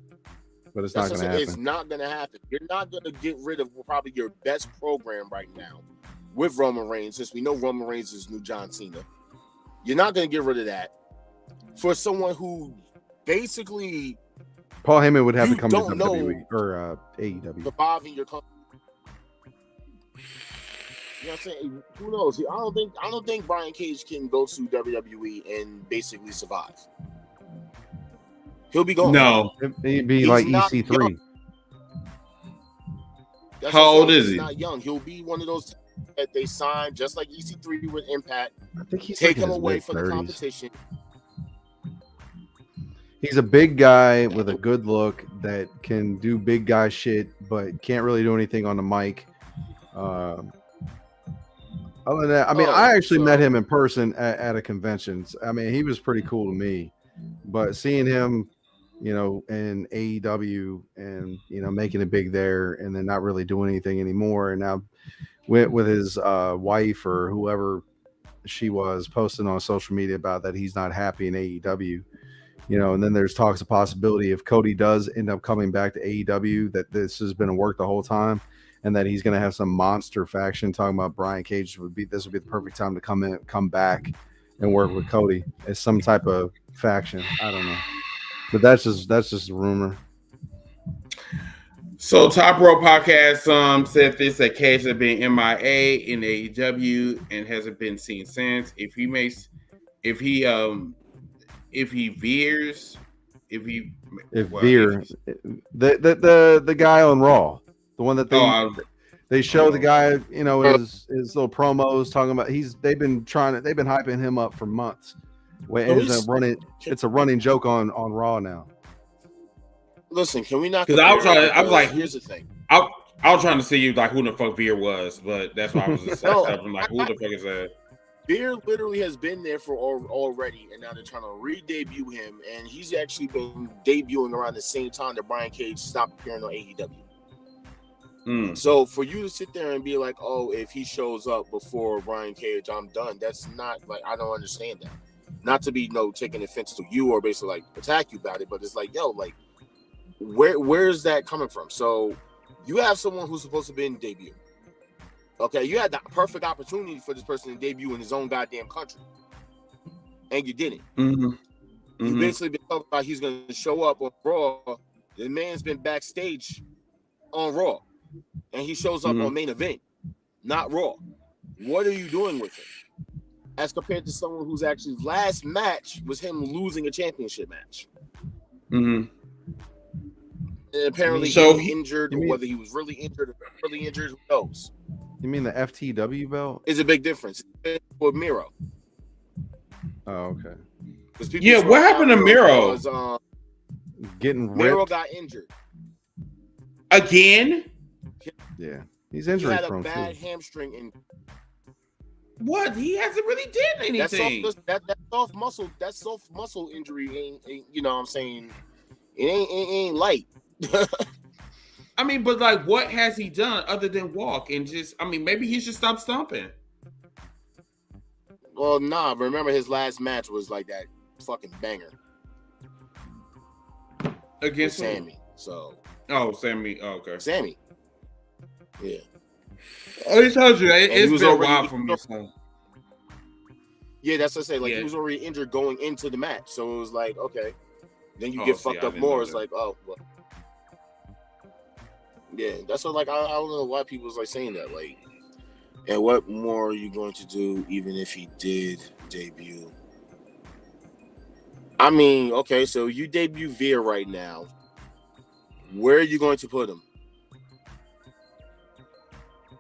But it's not going to happen. It's not going to happen. You're not going to get rid of probably your best program right now with Roman Reigns, since we know Roman Reigns is new John Cena. You're not going to get rid of that for someone who basically Paul Heyman would have to come to WWE or AEW. Surviving your company. You know what I'm saying? Who knows? I don't think Brian Cage can go to WWE and basically survive. He'll be gone. No. He'd be like EC3. How old is he? He's not young. He'll be one of those that they sign just like EC3 with Impact. I think he's take him away from the competition. He's a big guy with a good look that can do big guy shit, but can't really do anything on the mic. Other than that, I mean, I actually met him in person at a convention. I mean, he was pretty cool to me, but seeing him, you know, in AEW and, you know, making it big there and then not really doing anything anymore. And now with his wife or whoever she was posting on social media about that he's not happy in AEW, you know, and then there's talks of possibility if Cody does end up coming back to AEW, that this has been a work the whole time. And that he's going to have some monster faction talking about Brian Cage this would be the perfect time to come back and work with Cody as some type of faction. I don't know, but that's just a rumor. So Top Rope Podcast said this, that Cage has been MIA in AEW and hasn't been seen since. If he veers, the guy on Raw. The one that they show the guy, you know, his little promos talking about they've been hyping him up for months. It's a running joke on Raw now. Listen, can we not? Because I was like, here's the thing. I was trying to see you like who the fuck Veer was, but that's why I was just I'm like, who the fuck is that? Veer literally has been there for already, and now they're trying to re-debut him, and he's actually been debuting around the same time that Brian Cage stopped appearing on AEW. So for you to sit there and be like, oh, if he shows up before Brian Cage, I'm done. That's not like, I don't understand that. Not to be taking offense to you or basically like attack you about it, but it's like, yo, like where's that coming from? So you have someone who's supposed to be in debut. Okay, you had the perfect opportunity for this person to debut in his own goddamn country, and you didn't. You basically been talking about he's going to show up on Raw. The man's been backstage on Raw. And he shows up on Main Event, not Raw. What are you doing with him? As compared to someone whose actually last match was him losing a championship match. And apparently he was injured, or whether he was really injured or really injured, who knows? You mean the FTW belt? It's a big difference with Miro. Oh, okay. Yeah, what happened to Miro? Getting ripped. Miro got injured. Again? Yeah, he's injury prone. He had a bad hamstring injury. What? He hasn't really did anything. That soft muscle injury ain't you know what I'm saying? It ain't light. I mean, but like, what has he done other than walk and just? I mean, maybe he should stop stomping. Well, nah. Remember, his last match was like that fucking banger against Sammy. So Oh, Sammy. Oh, okay. Sammy. Yeah. Oh, he told you it's was been a already- while for me. So. Yeah, that's what I say. Like Yeah. he was already injured going into the match, so it was like, okay. Then you Oh, get see, fucked I up didn't know more. It's that. like, oh, well. Yeah, that's what. Like, I don't know why people was like saying that. Like, and what more are you going to do, even if he did debut? I mean, okay, so you debut Veer right now. Where are you going to put him?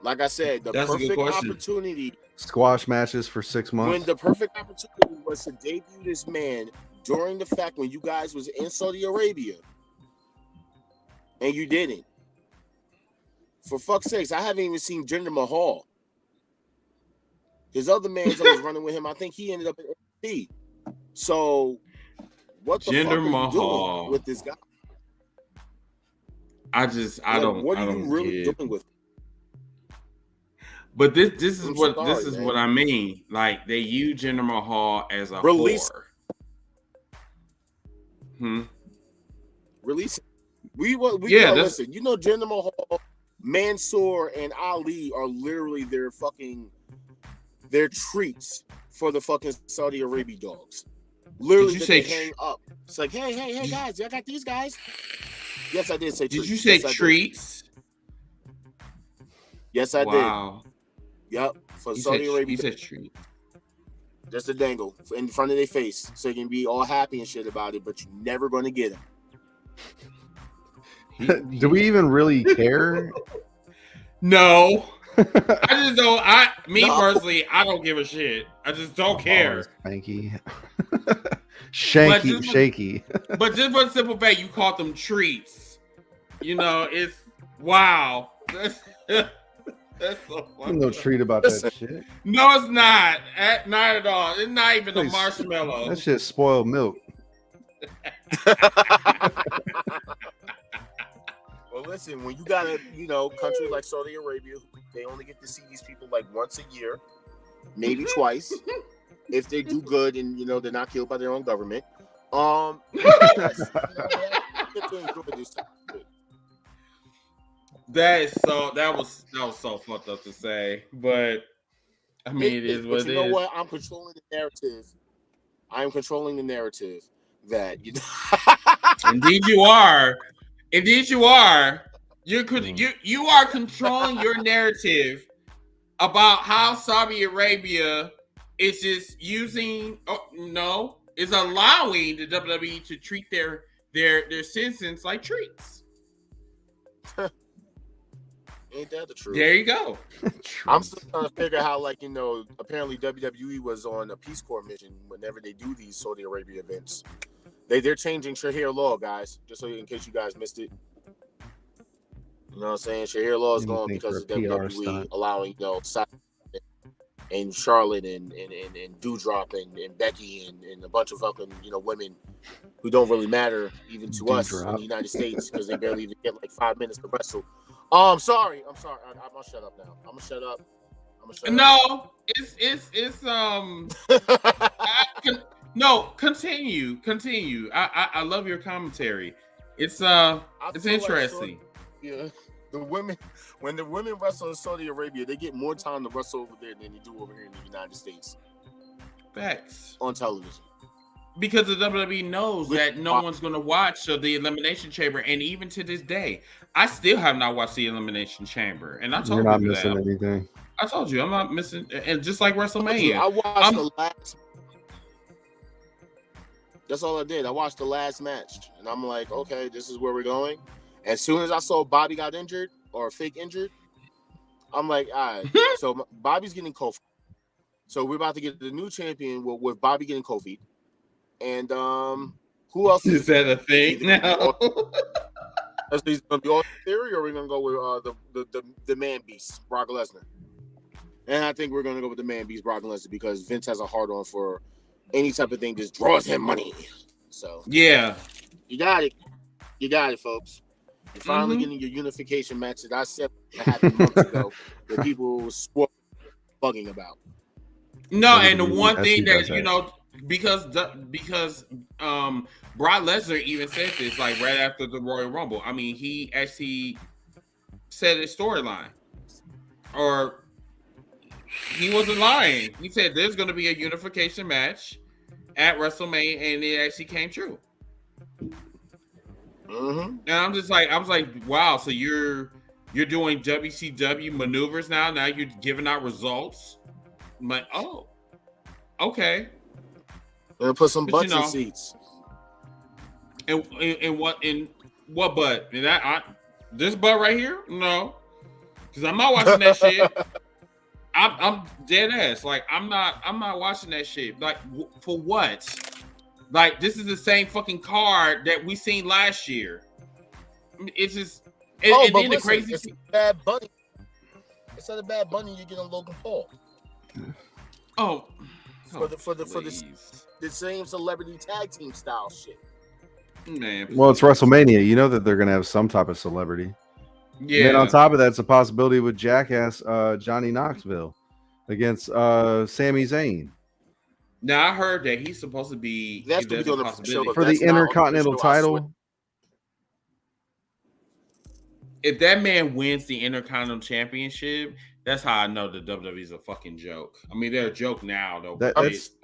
Like I said, the That's a good perfect question. opportunity. Squash matches for 6 months. When the perfect opportunity was to debut this man during the fact when you guys was in Saudi Arabia, and you didn't. For fuck's sakes, I haven't even seen Jinder Mahal. His other man that was running with him, I think he ended up in NXT. So, what the Jinder fuck are you Mahal. doing with this guy? I Like, don't. What I are don't you really get. doing with? But this is I'm what sorry, this is man. what I mean. Like they use Jinder Mahal as a Release- whore. Release. We Yeah, gotta that's- listen. You know, Jinder Mahal, Mansoor, and Ali are literally their treats for the fucking Saudi Arabia dogs. Literally, Did you that say they hang up. It's like, hey, guys, I got these guys. Yes, I did say treats. Did you say Yes, I did. treats? Yes, I did. Wow. Yep, for You Saudi said, Arabia, you said treat. just a dangle in front of their face, so you can be all happy and shit about it, but you're never gonna get them. Do we even really care? No. I just don't. No. Personally, I don't give a shit. I just don't care. Spanky. Shanky, But just- shaky. But just for the simple fact, you called them treats. You know, it's wow. That's so funny. No treat about that shit. No, it's not. Not at all. It's not even a Please. marshmallow. That shit spoiled milk. Well, listen, when you got a country like Saudi Arabia, they only get to see these people like once a year, maybe twice, if they do good and they're not killed by their own government. They get to enjoy this type of shit. That was so fucked up to say, but I mean it is what But it you know is. what? I'm controlling the narrative. I am controlling the narrative that Indeed you are. Indeed you are. You are controlling your narrative about how Saudi Arabia is just using is allowing the WWE to treat their citizens like treats. Ain't that the truth? There you go. I'm still trying to figure out, apparently WWE was on a Peace Corps mission whenever they do these Saudi Arabia events. They're changing Sharia law, guys, just so in case you guys missed it. You know what I'm saying? Sharia law is gone because of WWE allowing, and Charlotte and Doudrop and Becky and a bunch of fucking, women who don't really matter even to us in the United States because they barely even get like 5 minutes to wrestle. I'm sorry. I'm gonna shut up now. I'm gonna shut up. No, no, continue. I love your commentary. It's interesting. Yeah, when the women wrestle in Saudi Arabia, they get more time to wrestle over there than they do over here in the United States. Facts. On television. Because the WWE knows that no one's going to watch the Elimination Chamber, and even to this day, I still have not watched the Elimination Chamber. And I told You're not you missing that. anything. I told you I'm not missing, and just like WrestleMania, I watched the last. That's all I did. I watched the last match, and I'm like, okay, this is where we're going. As soon as I saw Bobby got injured or fake injured, I'm like, all right. So Bobby's getting Kofi. So we're about to get the new champion with Bobby getting Kofi. And who else is that a thing now? Is he gonna be all theory, or are we gonna go with the man beast, Brock Lesnar? And I think we're gonna go with the man beast, Brock Lesnar, because Vince has a hard on for any type of thing that just draws him money. So yeah, you got it, folks. You're finally getting your unification match that I said happened months ago that people were bugging about. No, and the one thing that because Brock Lesnar even said this like right after the Royal Rumble. I mean, he actually said his storyline, or he wasn't lying. He said there's going to be a unification match at WrestleMania, and it actually came true. And I was like, wow. So you're doing WCW maneuvers now. Now you're giving out results. I'm like, oh, okay. And put some butts in seats. And what butt? And this butt right here? No, because I'm not watching that shit. I'm dead ass. Like I'm not watching that shit. Like for what? Like this is the same fucking card that we seen last year. I mean, it's just. And then the crazy it's Bad Bunny. Instead of Bad Bunny, you get a Logan Paul. For the same celebrity tag team style shit. Man, well, it's WrestleMania. You know that they're gonna have some type of celebrity. Yeah. And on top of that, it's a possibility with Jackass Johnny Knoxville against Sami Zayn. Now I heard that he's supposed to be That's going to be on the show for the Intercontinental title. If that man wins the Intercontinental Championship, that's how I know the WWE's a fucking joke. I mean, they're a joke now, though.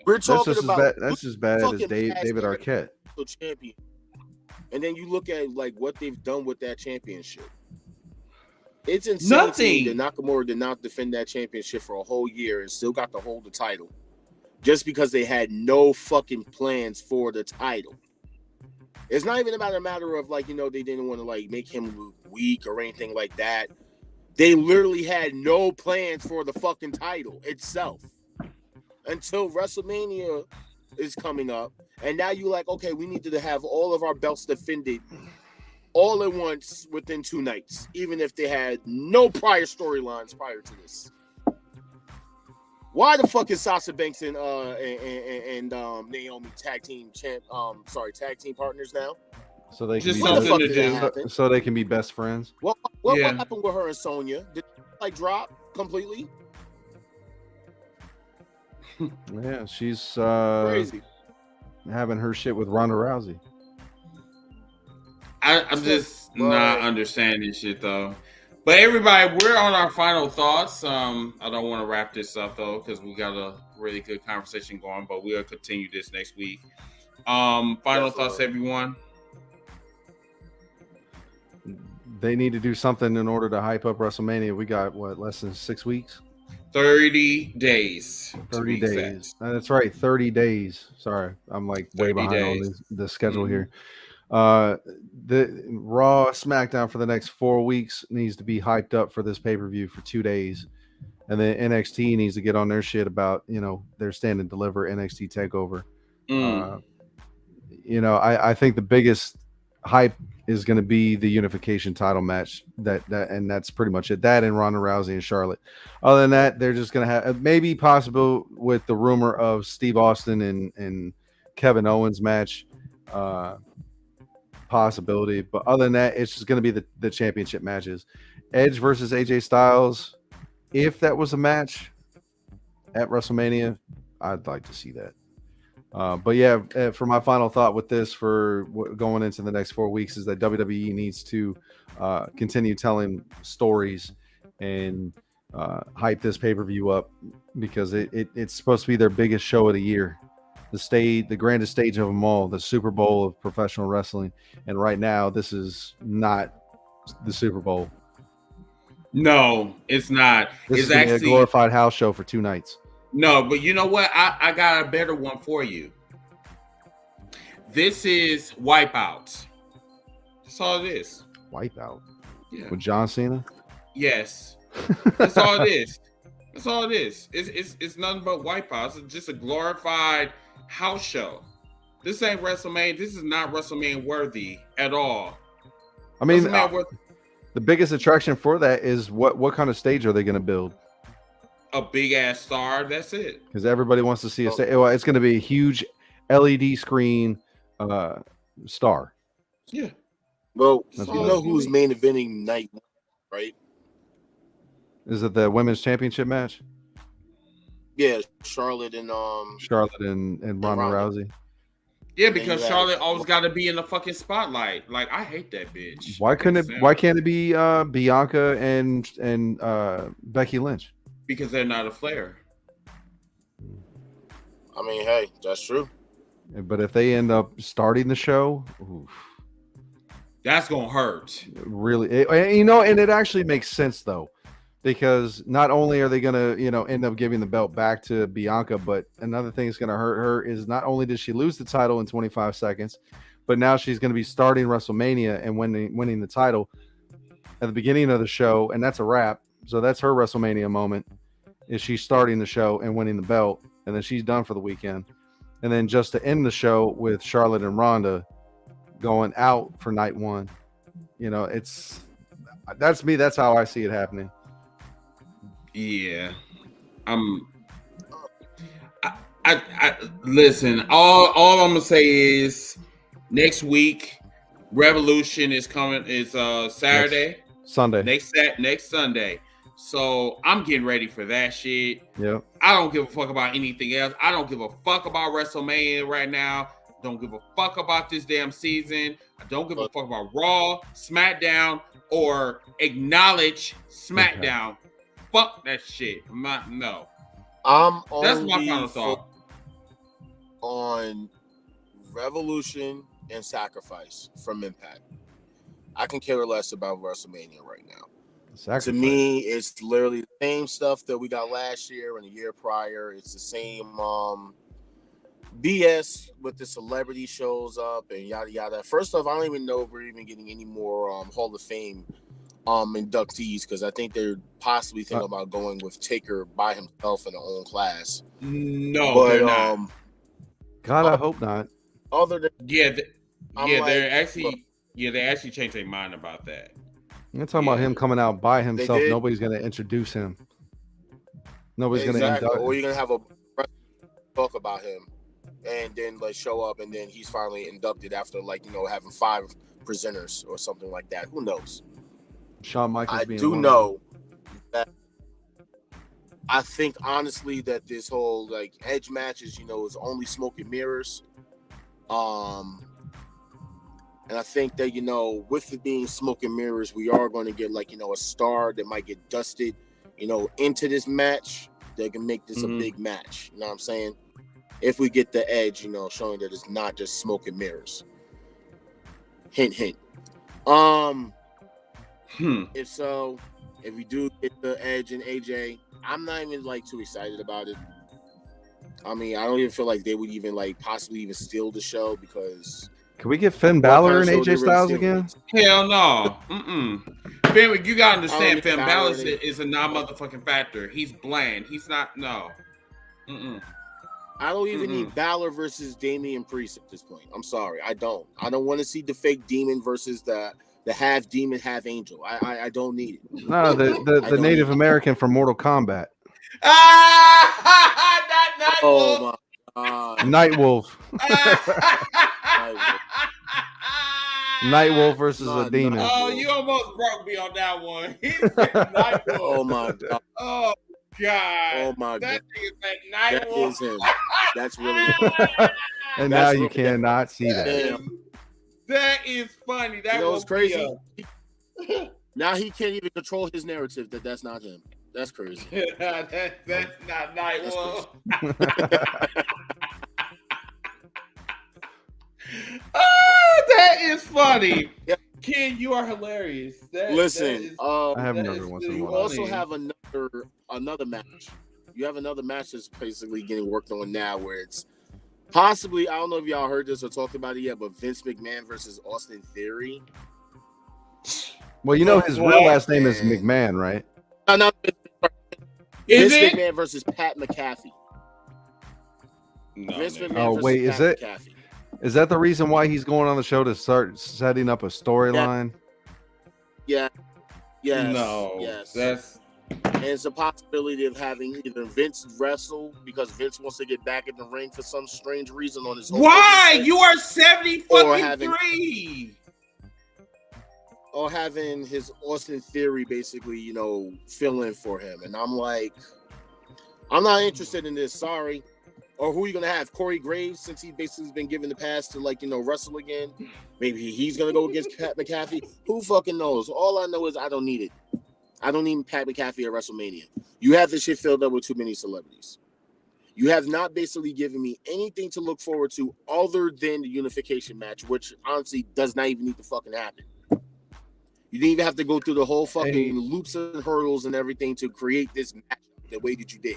We're talking about that's as bad as David Arquette. Champion. And then you look at like what they've done with that championship. It's insane to me that Nakamura did not defend that championship for a whole year and still got to hold the title just because they had no fucking plans for the title. It's not even about a matter of like, they didn't want to like make him weak or anything like that. They literally had no plans for the fucking title itself until WrestleMania is coming up. And now you're like, okay, we need to have all of our belts defended all at once within 2 nights, even if they had no prior storylines prior to this. Why the fuck is Sasha Banks and Naomi tag team partners now? So they can Just be something to do. So they can be best friends. What happened with her and Sonya? Did like drop completely? Yeah, she's crazy. Having her shit with Ronda Rousey. I'm just not understanding shit though. But everybody, we're on our final thoughts. I don't want to wrap this up though because we got a really good conversation going. But we'll continue this next week. Final thoughts, everyone. They need to do something in order to hype up WrestleMania. We got less than 6 weeks. 30 days. 30 days. That's right. 30 days. Sorry, I'm like way behind on the schedule here. The Raw SmackDown for the next 4 weeks needs to be hyped up for this pay-per-view for 2 days, and then NXT needs to get on their shit about their stand and deliver NXT takeover. I think the biggest hype is going to be the Unification title match and that's pretty much it. That and Ronda Rousey and Charlotte. Other than that, they're just going to have maybe possible with the rumor of Steve Austin and Kevin Owens match. Possibility, but other than that, it's just going to be the championship matches. Edge versus AJ Styles, if that was a match at WrestleMania, I'd like to see that. But yeah, for my final thought with this for going into the next 4 weeks is that WWE needs to continue telling stories and hype this pay-per-view up because it's supposed to be their biggest show of the year. The grandest stage of them all, the Super Bowl of professional wrestling. And right now, this is not the Super Bowl. No, it's not. It's actually a glorified house show for 2 nights. No, but you know what? I got a better one for you. This is Wipeout. That's all it is. Wipeout? Yeah. With John Cena? Yes. That's all it is. That's all it is. It's nothing but Wipeout. It's just a glorified house show. This ain't WrestleMania. This is not WrestleMania worthy at all. I mean, the biggest attraction for that is what kind of stage are they going to build? A big ass star. That's it. Because everybody wants to see a stage. Well, it's going to be a huge LED screen star. Yeah. Well, you know who's main eventing night, right? Is it the women's championship match? Yeah, Charlotte and Ronda Rousey. Yeah, because Charlotte always got to be in the fucking spotlight. Like, I hate that bitch. Why can't it be Bianca and Becky Lynch? Because they're not a Flair. I mean, hey, that's true. But if they end up starting the show, oof, that's gonna hurt. Really, and it actually makes sense though, because not only are they gonna end up giving the belt back to Bianca, but another thing that's gonna hurt her is not only did she lose the title in 25 seconds, but now she's gonna be starting WrestleMania and winning the title at the beginning of the show, and that's a wrap. So that's her WrestleMania moment. Is she starting the show and winning the belt, and then she's done for the weekend. And then just to end the show with Charlotte and Ronda going out for night one. That's me. That's how I see it happening. Yeah. I listen, all I'm gonna say is next week Revolution is coming, is Saturday. Sunday. Next Sunday. So I'm getting ready for that shit. Yep. I don't give a fuck about anything else. I don't give a fuck about WrestleMania right now. Don't give a fuck about this damn season. I don't give a fuck about Raw, SmackDown, or Acknowledge SmackDown. Okay. Fuck that shit. That's my final thought. On Revolution and Sacrifice from Impact. I can care less about WrestleMania right now. Sacrifice. To me, it's literally the same stuff that we got last year and the year prior. It's the same BS with the celebrity shows up and yada yada. First off, I don't even know if we're even getting any more Hall of Fame inductees, because I think they're possibly thinking about going with Taker by himself in their own class. No, but, they're not. God, I hope not. Other than they actually changed their mind about that. You're talking about him coming out by himself. Nobody's going to introduce him. Nobody's going to induct him. Or you're going to have a talk about him and then show up and then he's finally inducted after having 5 presenters or something like that. Who knows? Shawn Michaels I do know that I think honestly that this whole Edge matches, is only smoke and mirrors. And I think that, with it being smoke and mirrors, we are going to get a star that might get dusted, into this match that can make this a big match. You know what I'm saying? If we get the Edge, showing that it's not just smoke and mirrors. Hint, hint. If so, if we do get the Edge and AJ, I'm not even too excited about it. I mean, I don't even feel like they would even possibly even steal the show, because can we get Finn Balor and AJ Styles again? Hell no. Finn, you gotta understand, Finn Balor is a non-motherfucking factor. He's bland. He's not. No. I don't even need Balor versus Damian Priest at this point. I'm sorry, I don't. I don't want to see the fake demon versus the half demon, half angel. I don't need it. No, the Native American from Mortal Kombat. Not oh my God. Nightwolf. Nightwolf versus a demon. Oh, you almost broke me on that one. He said Nightwolf. Oh my God. Oh God. Oh my that God. That is him. That's really him. And now you cannot see that. Damn. That is funny. That was crazy. Now he can't even control his narrative that's not him. That's crazy. that's not Nightwolf. Oh, that is funny. Yeah. Kid, you are hilarious. Listen, I have another one. You also have another match. You have another match that's basically getting worked on now, where it's possibly, I don't know if y'all heard this or talked about it yet, but Vince McMahon versus Austin Theory. Well, his real last name is McMahon, right? No. Is Vince it? McMahon versus Pat McAfee. No, Vince McMahon oh, versus wait, Pat is it? McAfee. Is that the reason why he's going on the show, to start setting up a storyline? Yeah. Yes. No. Yes. That's. And it's a possibility of having either Vince wrestle because Vince wants to get back in the ring for some strange reason on his own. Why? You are 73. Or having his Austin Theory basically, fill in for him. And I'm like, I'm not interested in this. Sorry. Or who are you gonna have? Corey Graves, since he basically has been given the pass to wrestle again. Maybe he's gonna go against Pat McAfee. Who fucking knows? All I know is I don't need it. I don't need Pat McAfee at WrestleMania. You have this shit filled up with too many celebrities. You have not basically given me anything to look forward to other than the unification match, which honestly does not even need to fucking happen. You didn't even have to go through the whole fucking loops and hurdles and everything to create this match the way that you did.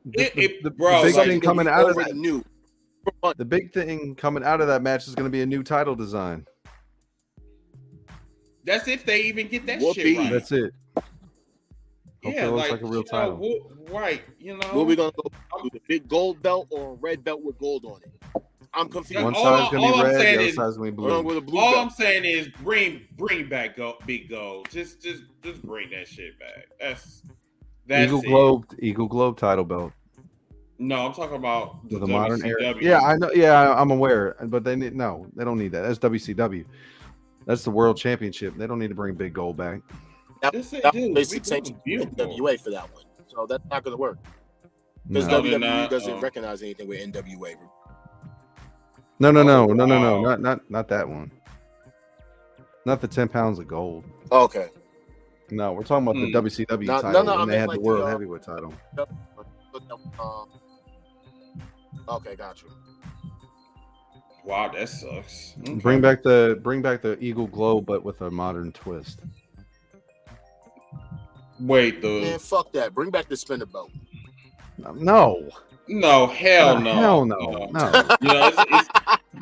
The big thing coming out of that, the big thing coming out of that match is going to be a new title design. That's if they even get that Whoopee. shit right. That's it. Yeah, it looks like a real title. Right, What we gonna go with, the big gold belt or a red belt with gold on it? I'm confused. One side's gonna be red, the other side's gonna be blue. All I'm saying is bring back big gold. Just bring that shit back. That's Eagle Globe title belt. No, I'm talking about the modern era. WCW. Yeah, I know. Yeah, I'm aware, but they don't need that. That's WCW. That's the World Championship. They don't need to bring big gold back. That basically changed NWA for that one, so that's not going to work because WWE doesn't recognize anything with NWA. No, not that one. Not the 10 pounds of gold. Okay. No, we're talking about the WCW title when they had the World Heavyweight title. Okay, got you. Wow, that sucks. Okay. Bring back the Eagle Globe, but with a modern twist. Wait, man, fuck that. Bring back the spinner belt. No, hell no. Hell no.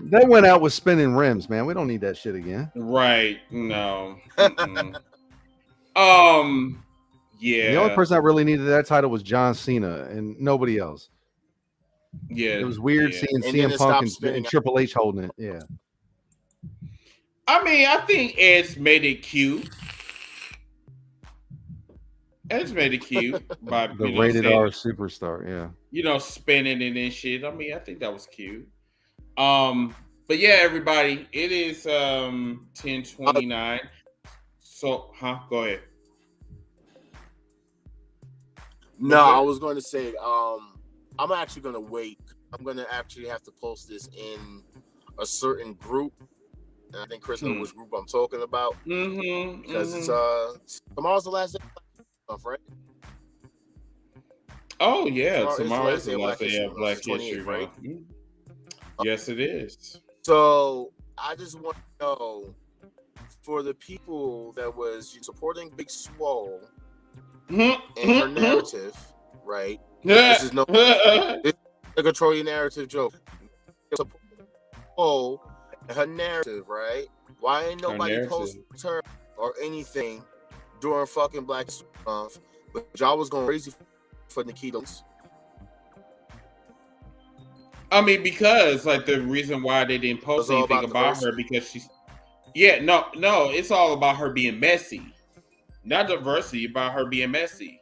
They went out with spinning rims, man. We don't need that shit again. Right? No. Yeah. The only person that really needed that title was John Cena, and nobody else. Yeah, it was weird seeing CM Punk and Triple H holding it. Yeah. I mean, I think Edge made it cute. Edge made it cute by the rated R superstar. Yeah. Spinning it and shit. I mean, I think that was cute. But yeah, everybody, it is 10:29. So, go ahead. No, I was going to say, I'm actually going to wait. I'm going to actually have to post this in a certain group. And I think Chris knows which group I'm talking about. Because it's tomorrow's the last day of stuff, right? Oh, yeah. Tomorrow's the last day of Black History, right? Yes, it is. So I just want to know, for the people that was supporting Big Swole and her narrative, right? This is no to control your narrative joke. Oh, her narrative, right? Why ain't nobody post her or anything during fucking Black Month? But y'all was going crazy for Nikita's. I mean, because the reason why they didn't post anything about her because she's no, it's all about her being messy, not diversity, about her being messy.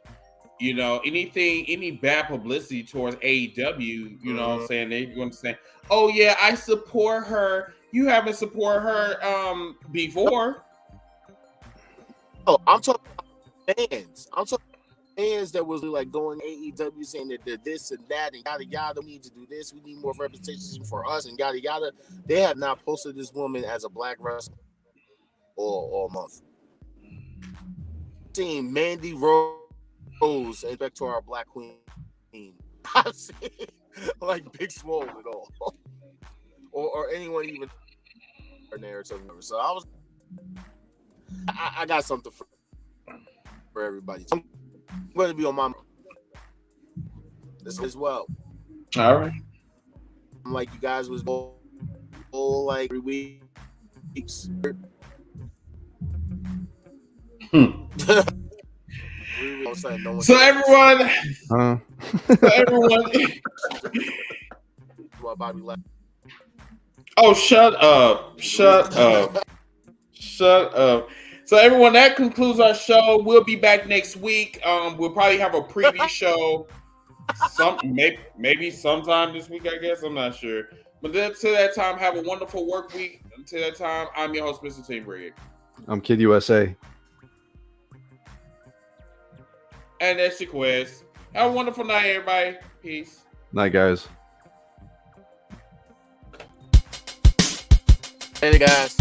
Any bad publicity towards AEW, you know what I'm saying? They're going to say, oh yeah, I support her. You haven't supported her before. Oh, I'm talking about fans. I'm talking about fans that was going AEW saying that they're this and that and yada yada. We need to do this. We need more representation for us and yada yada. They have not posted this woman as a black wrestler all month. Seeing Mandy Rose and back to our Black Queen. I've seen Big Swole at all, or anyone even her narrative. So I got something for everybody. I'm going to be on my this as well. All right. I'm you guys was all 3 weeks. So everyone, oh, shut up. So everyone, that concludes our show. We'll be back next week. We'll probably have a preview show maybe sometime this week, I guess. I'm not sure. But until that time, have a wonderful work week. Until that time, I'm your host, Mr. Team Brigade. I'm Kid USA. And that's your quest. Have a wonderful night, everybody. Peace. Night, guys. Later, guys.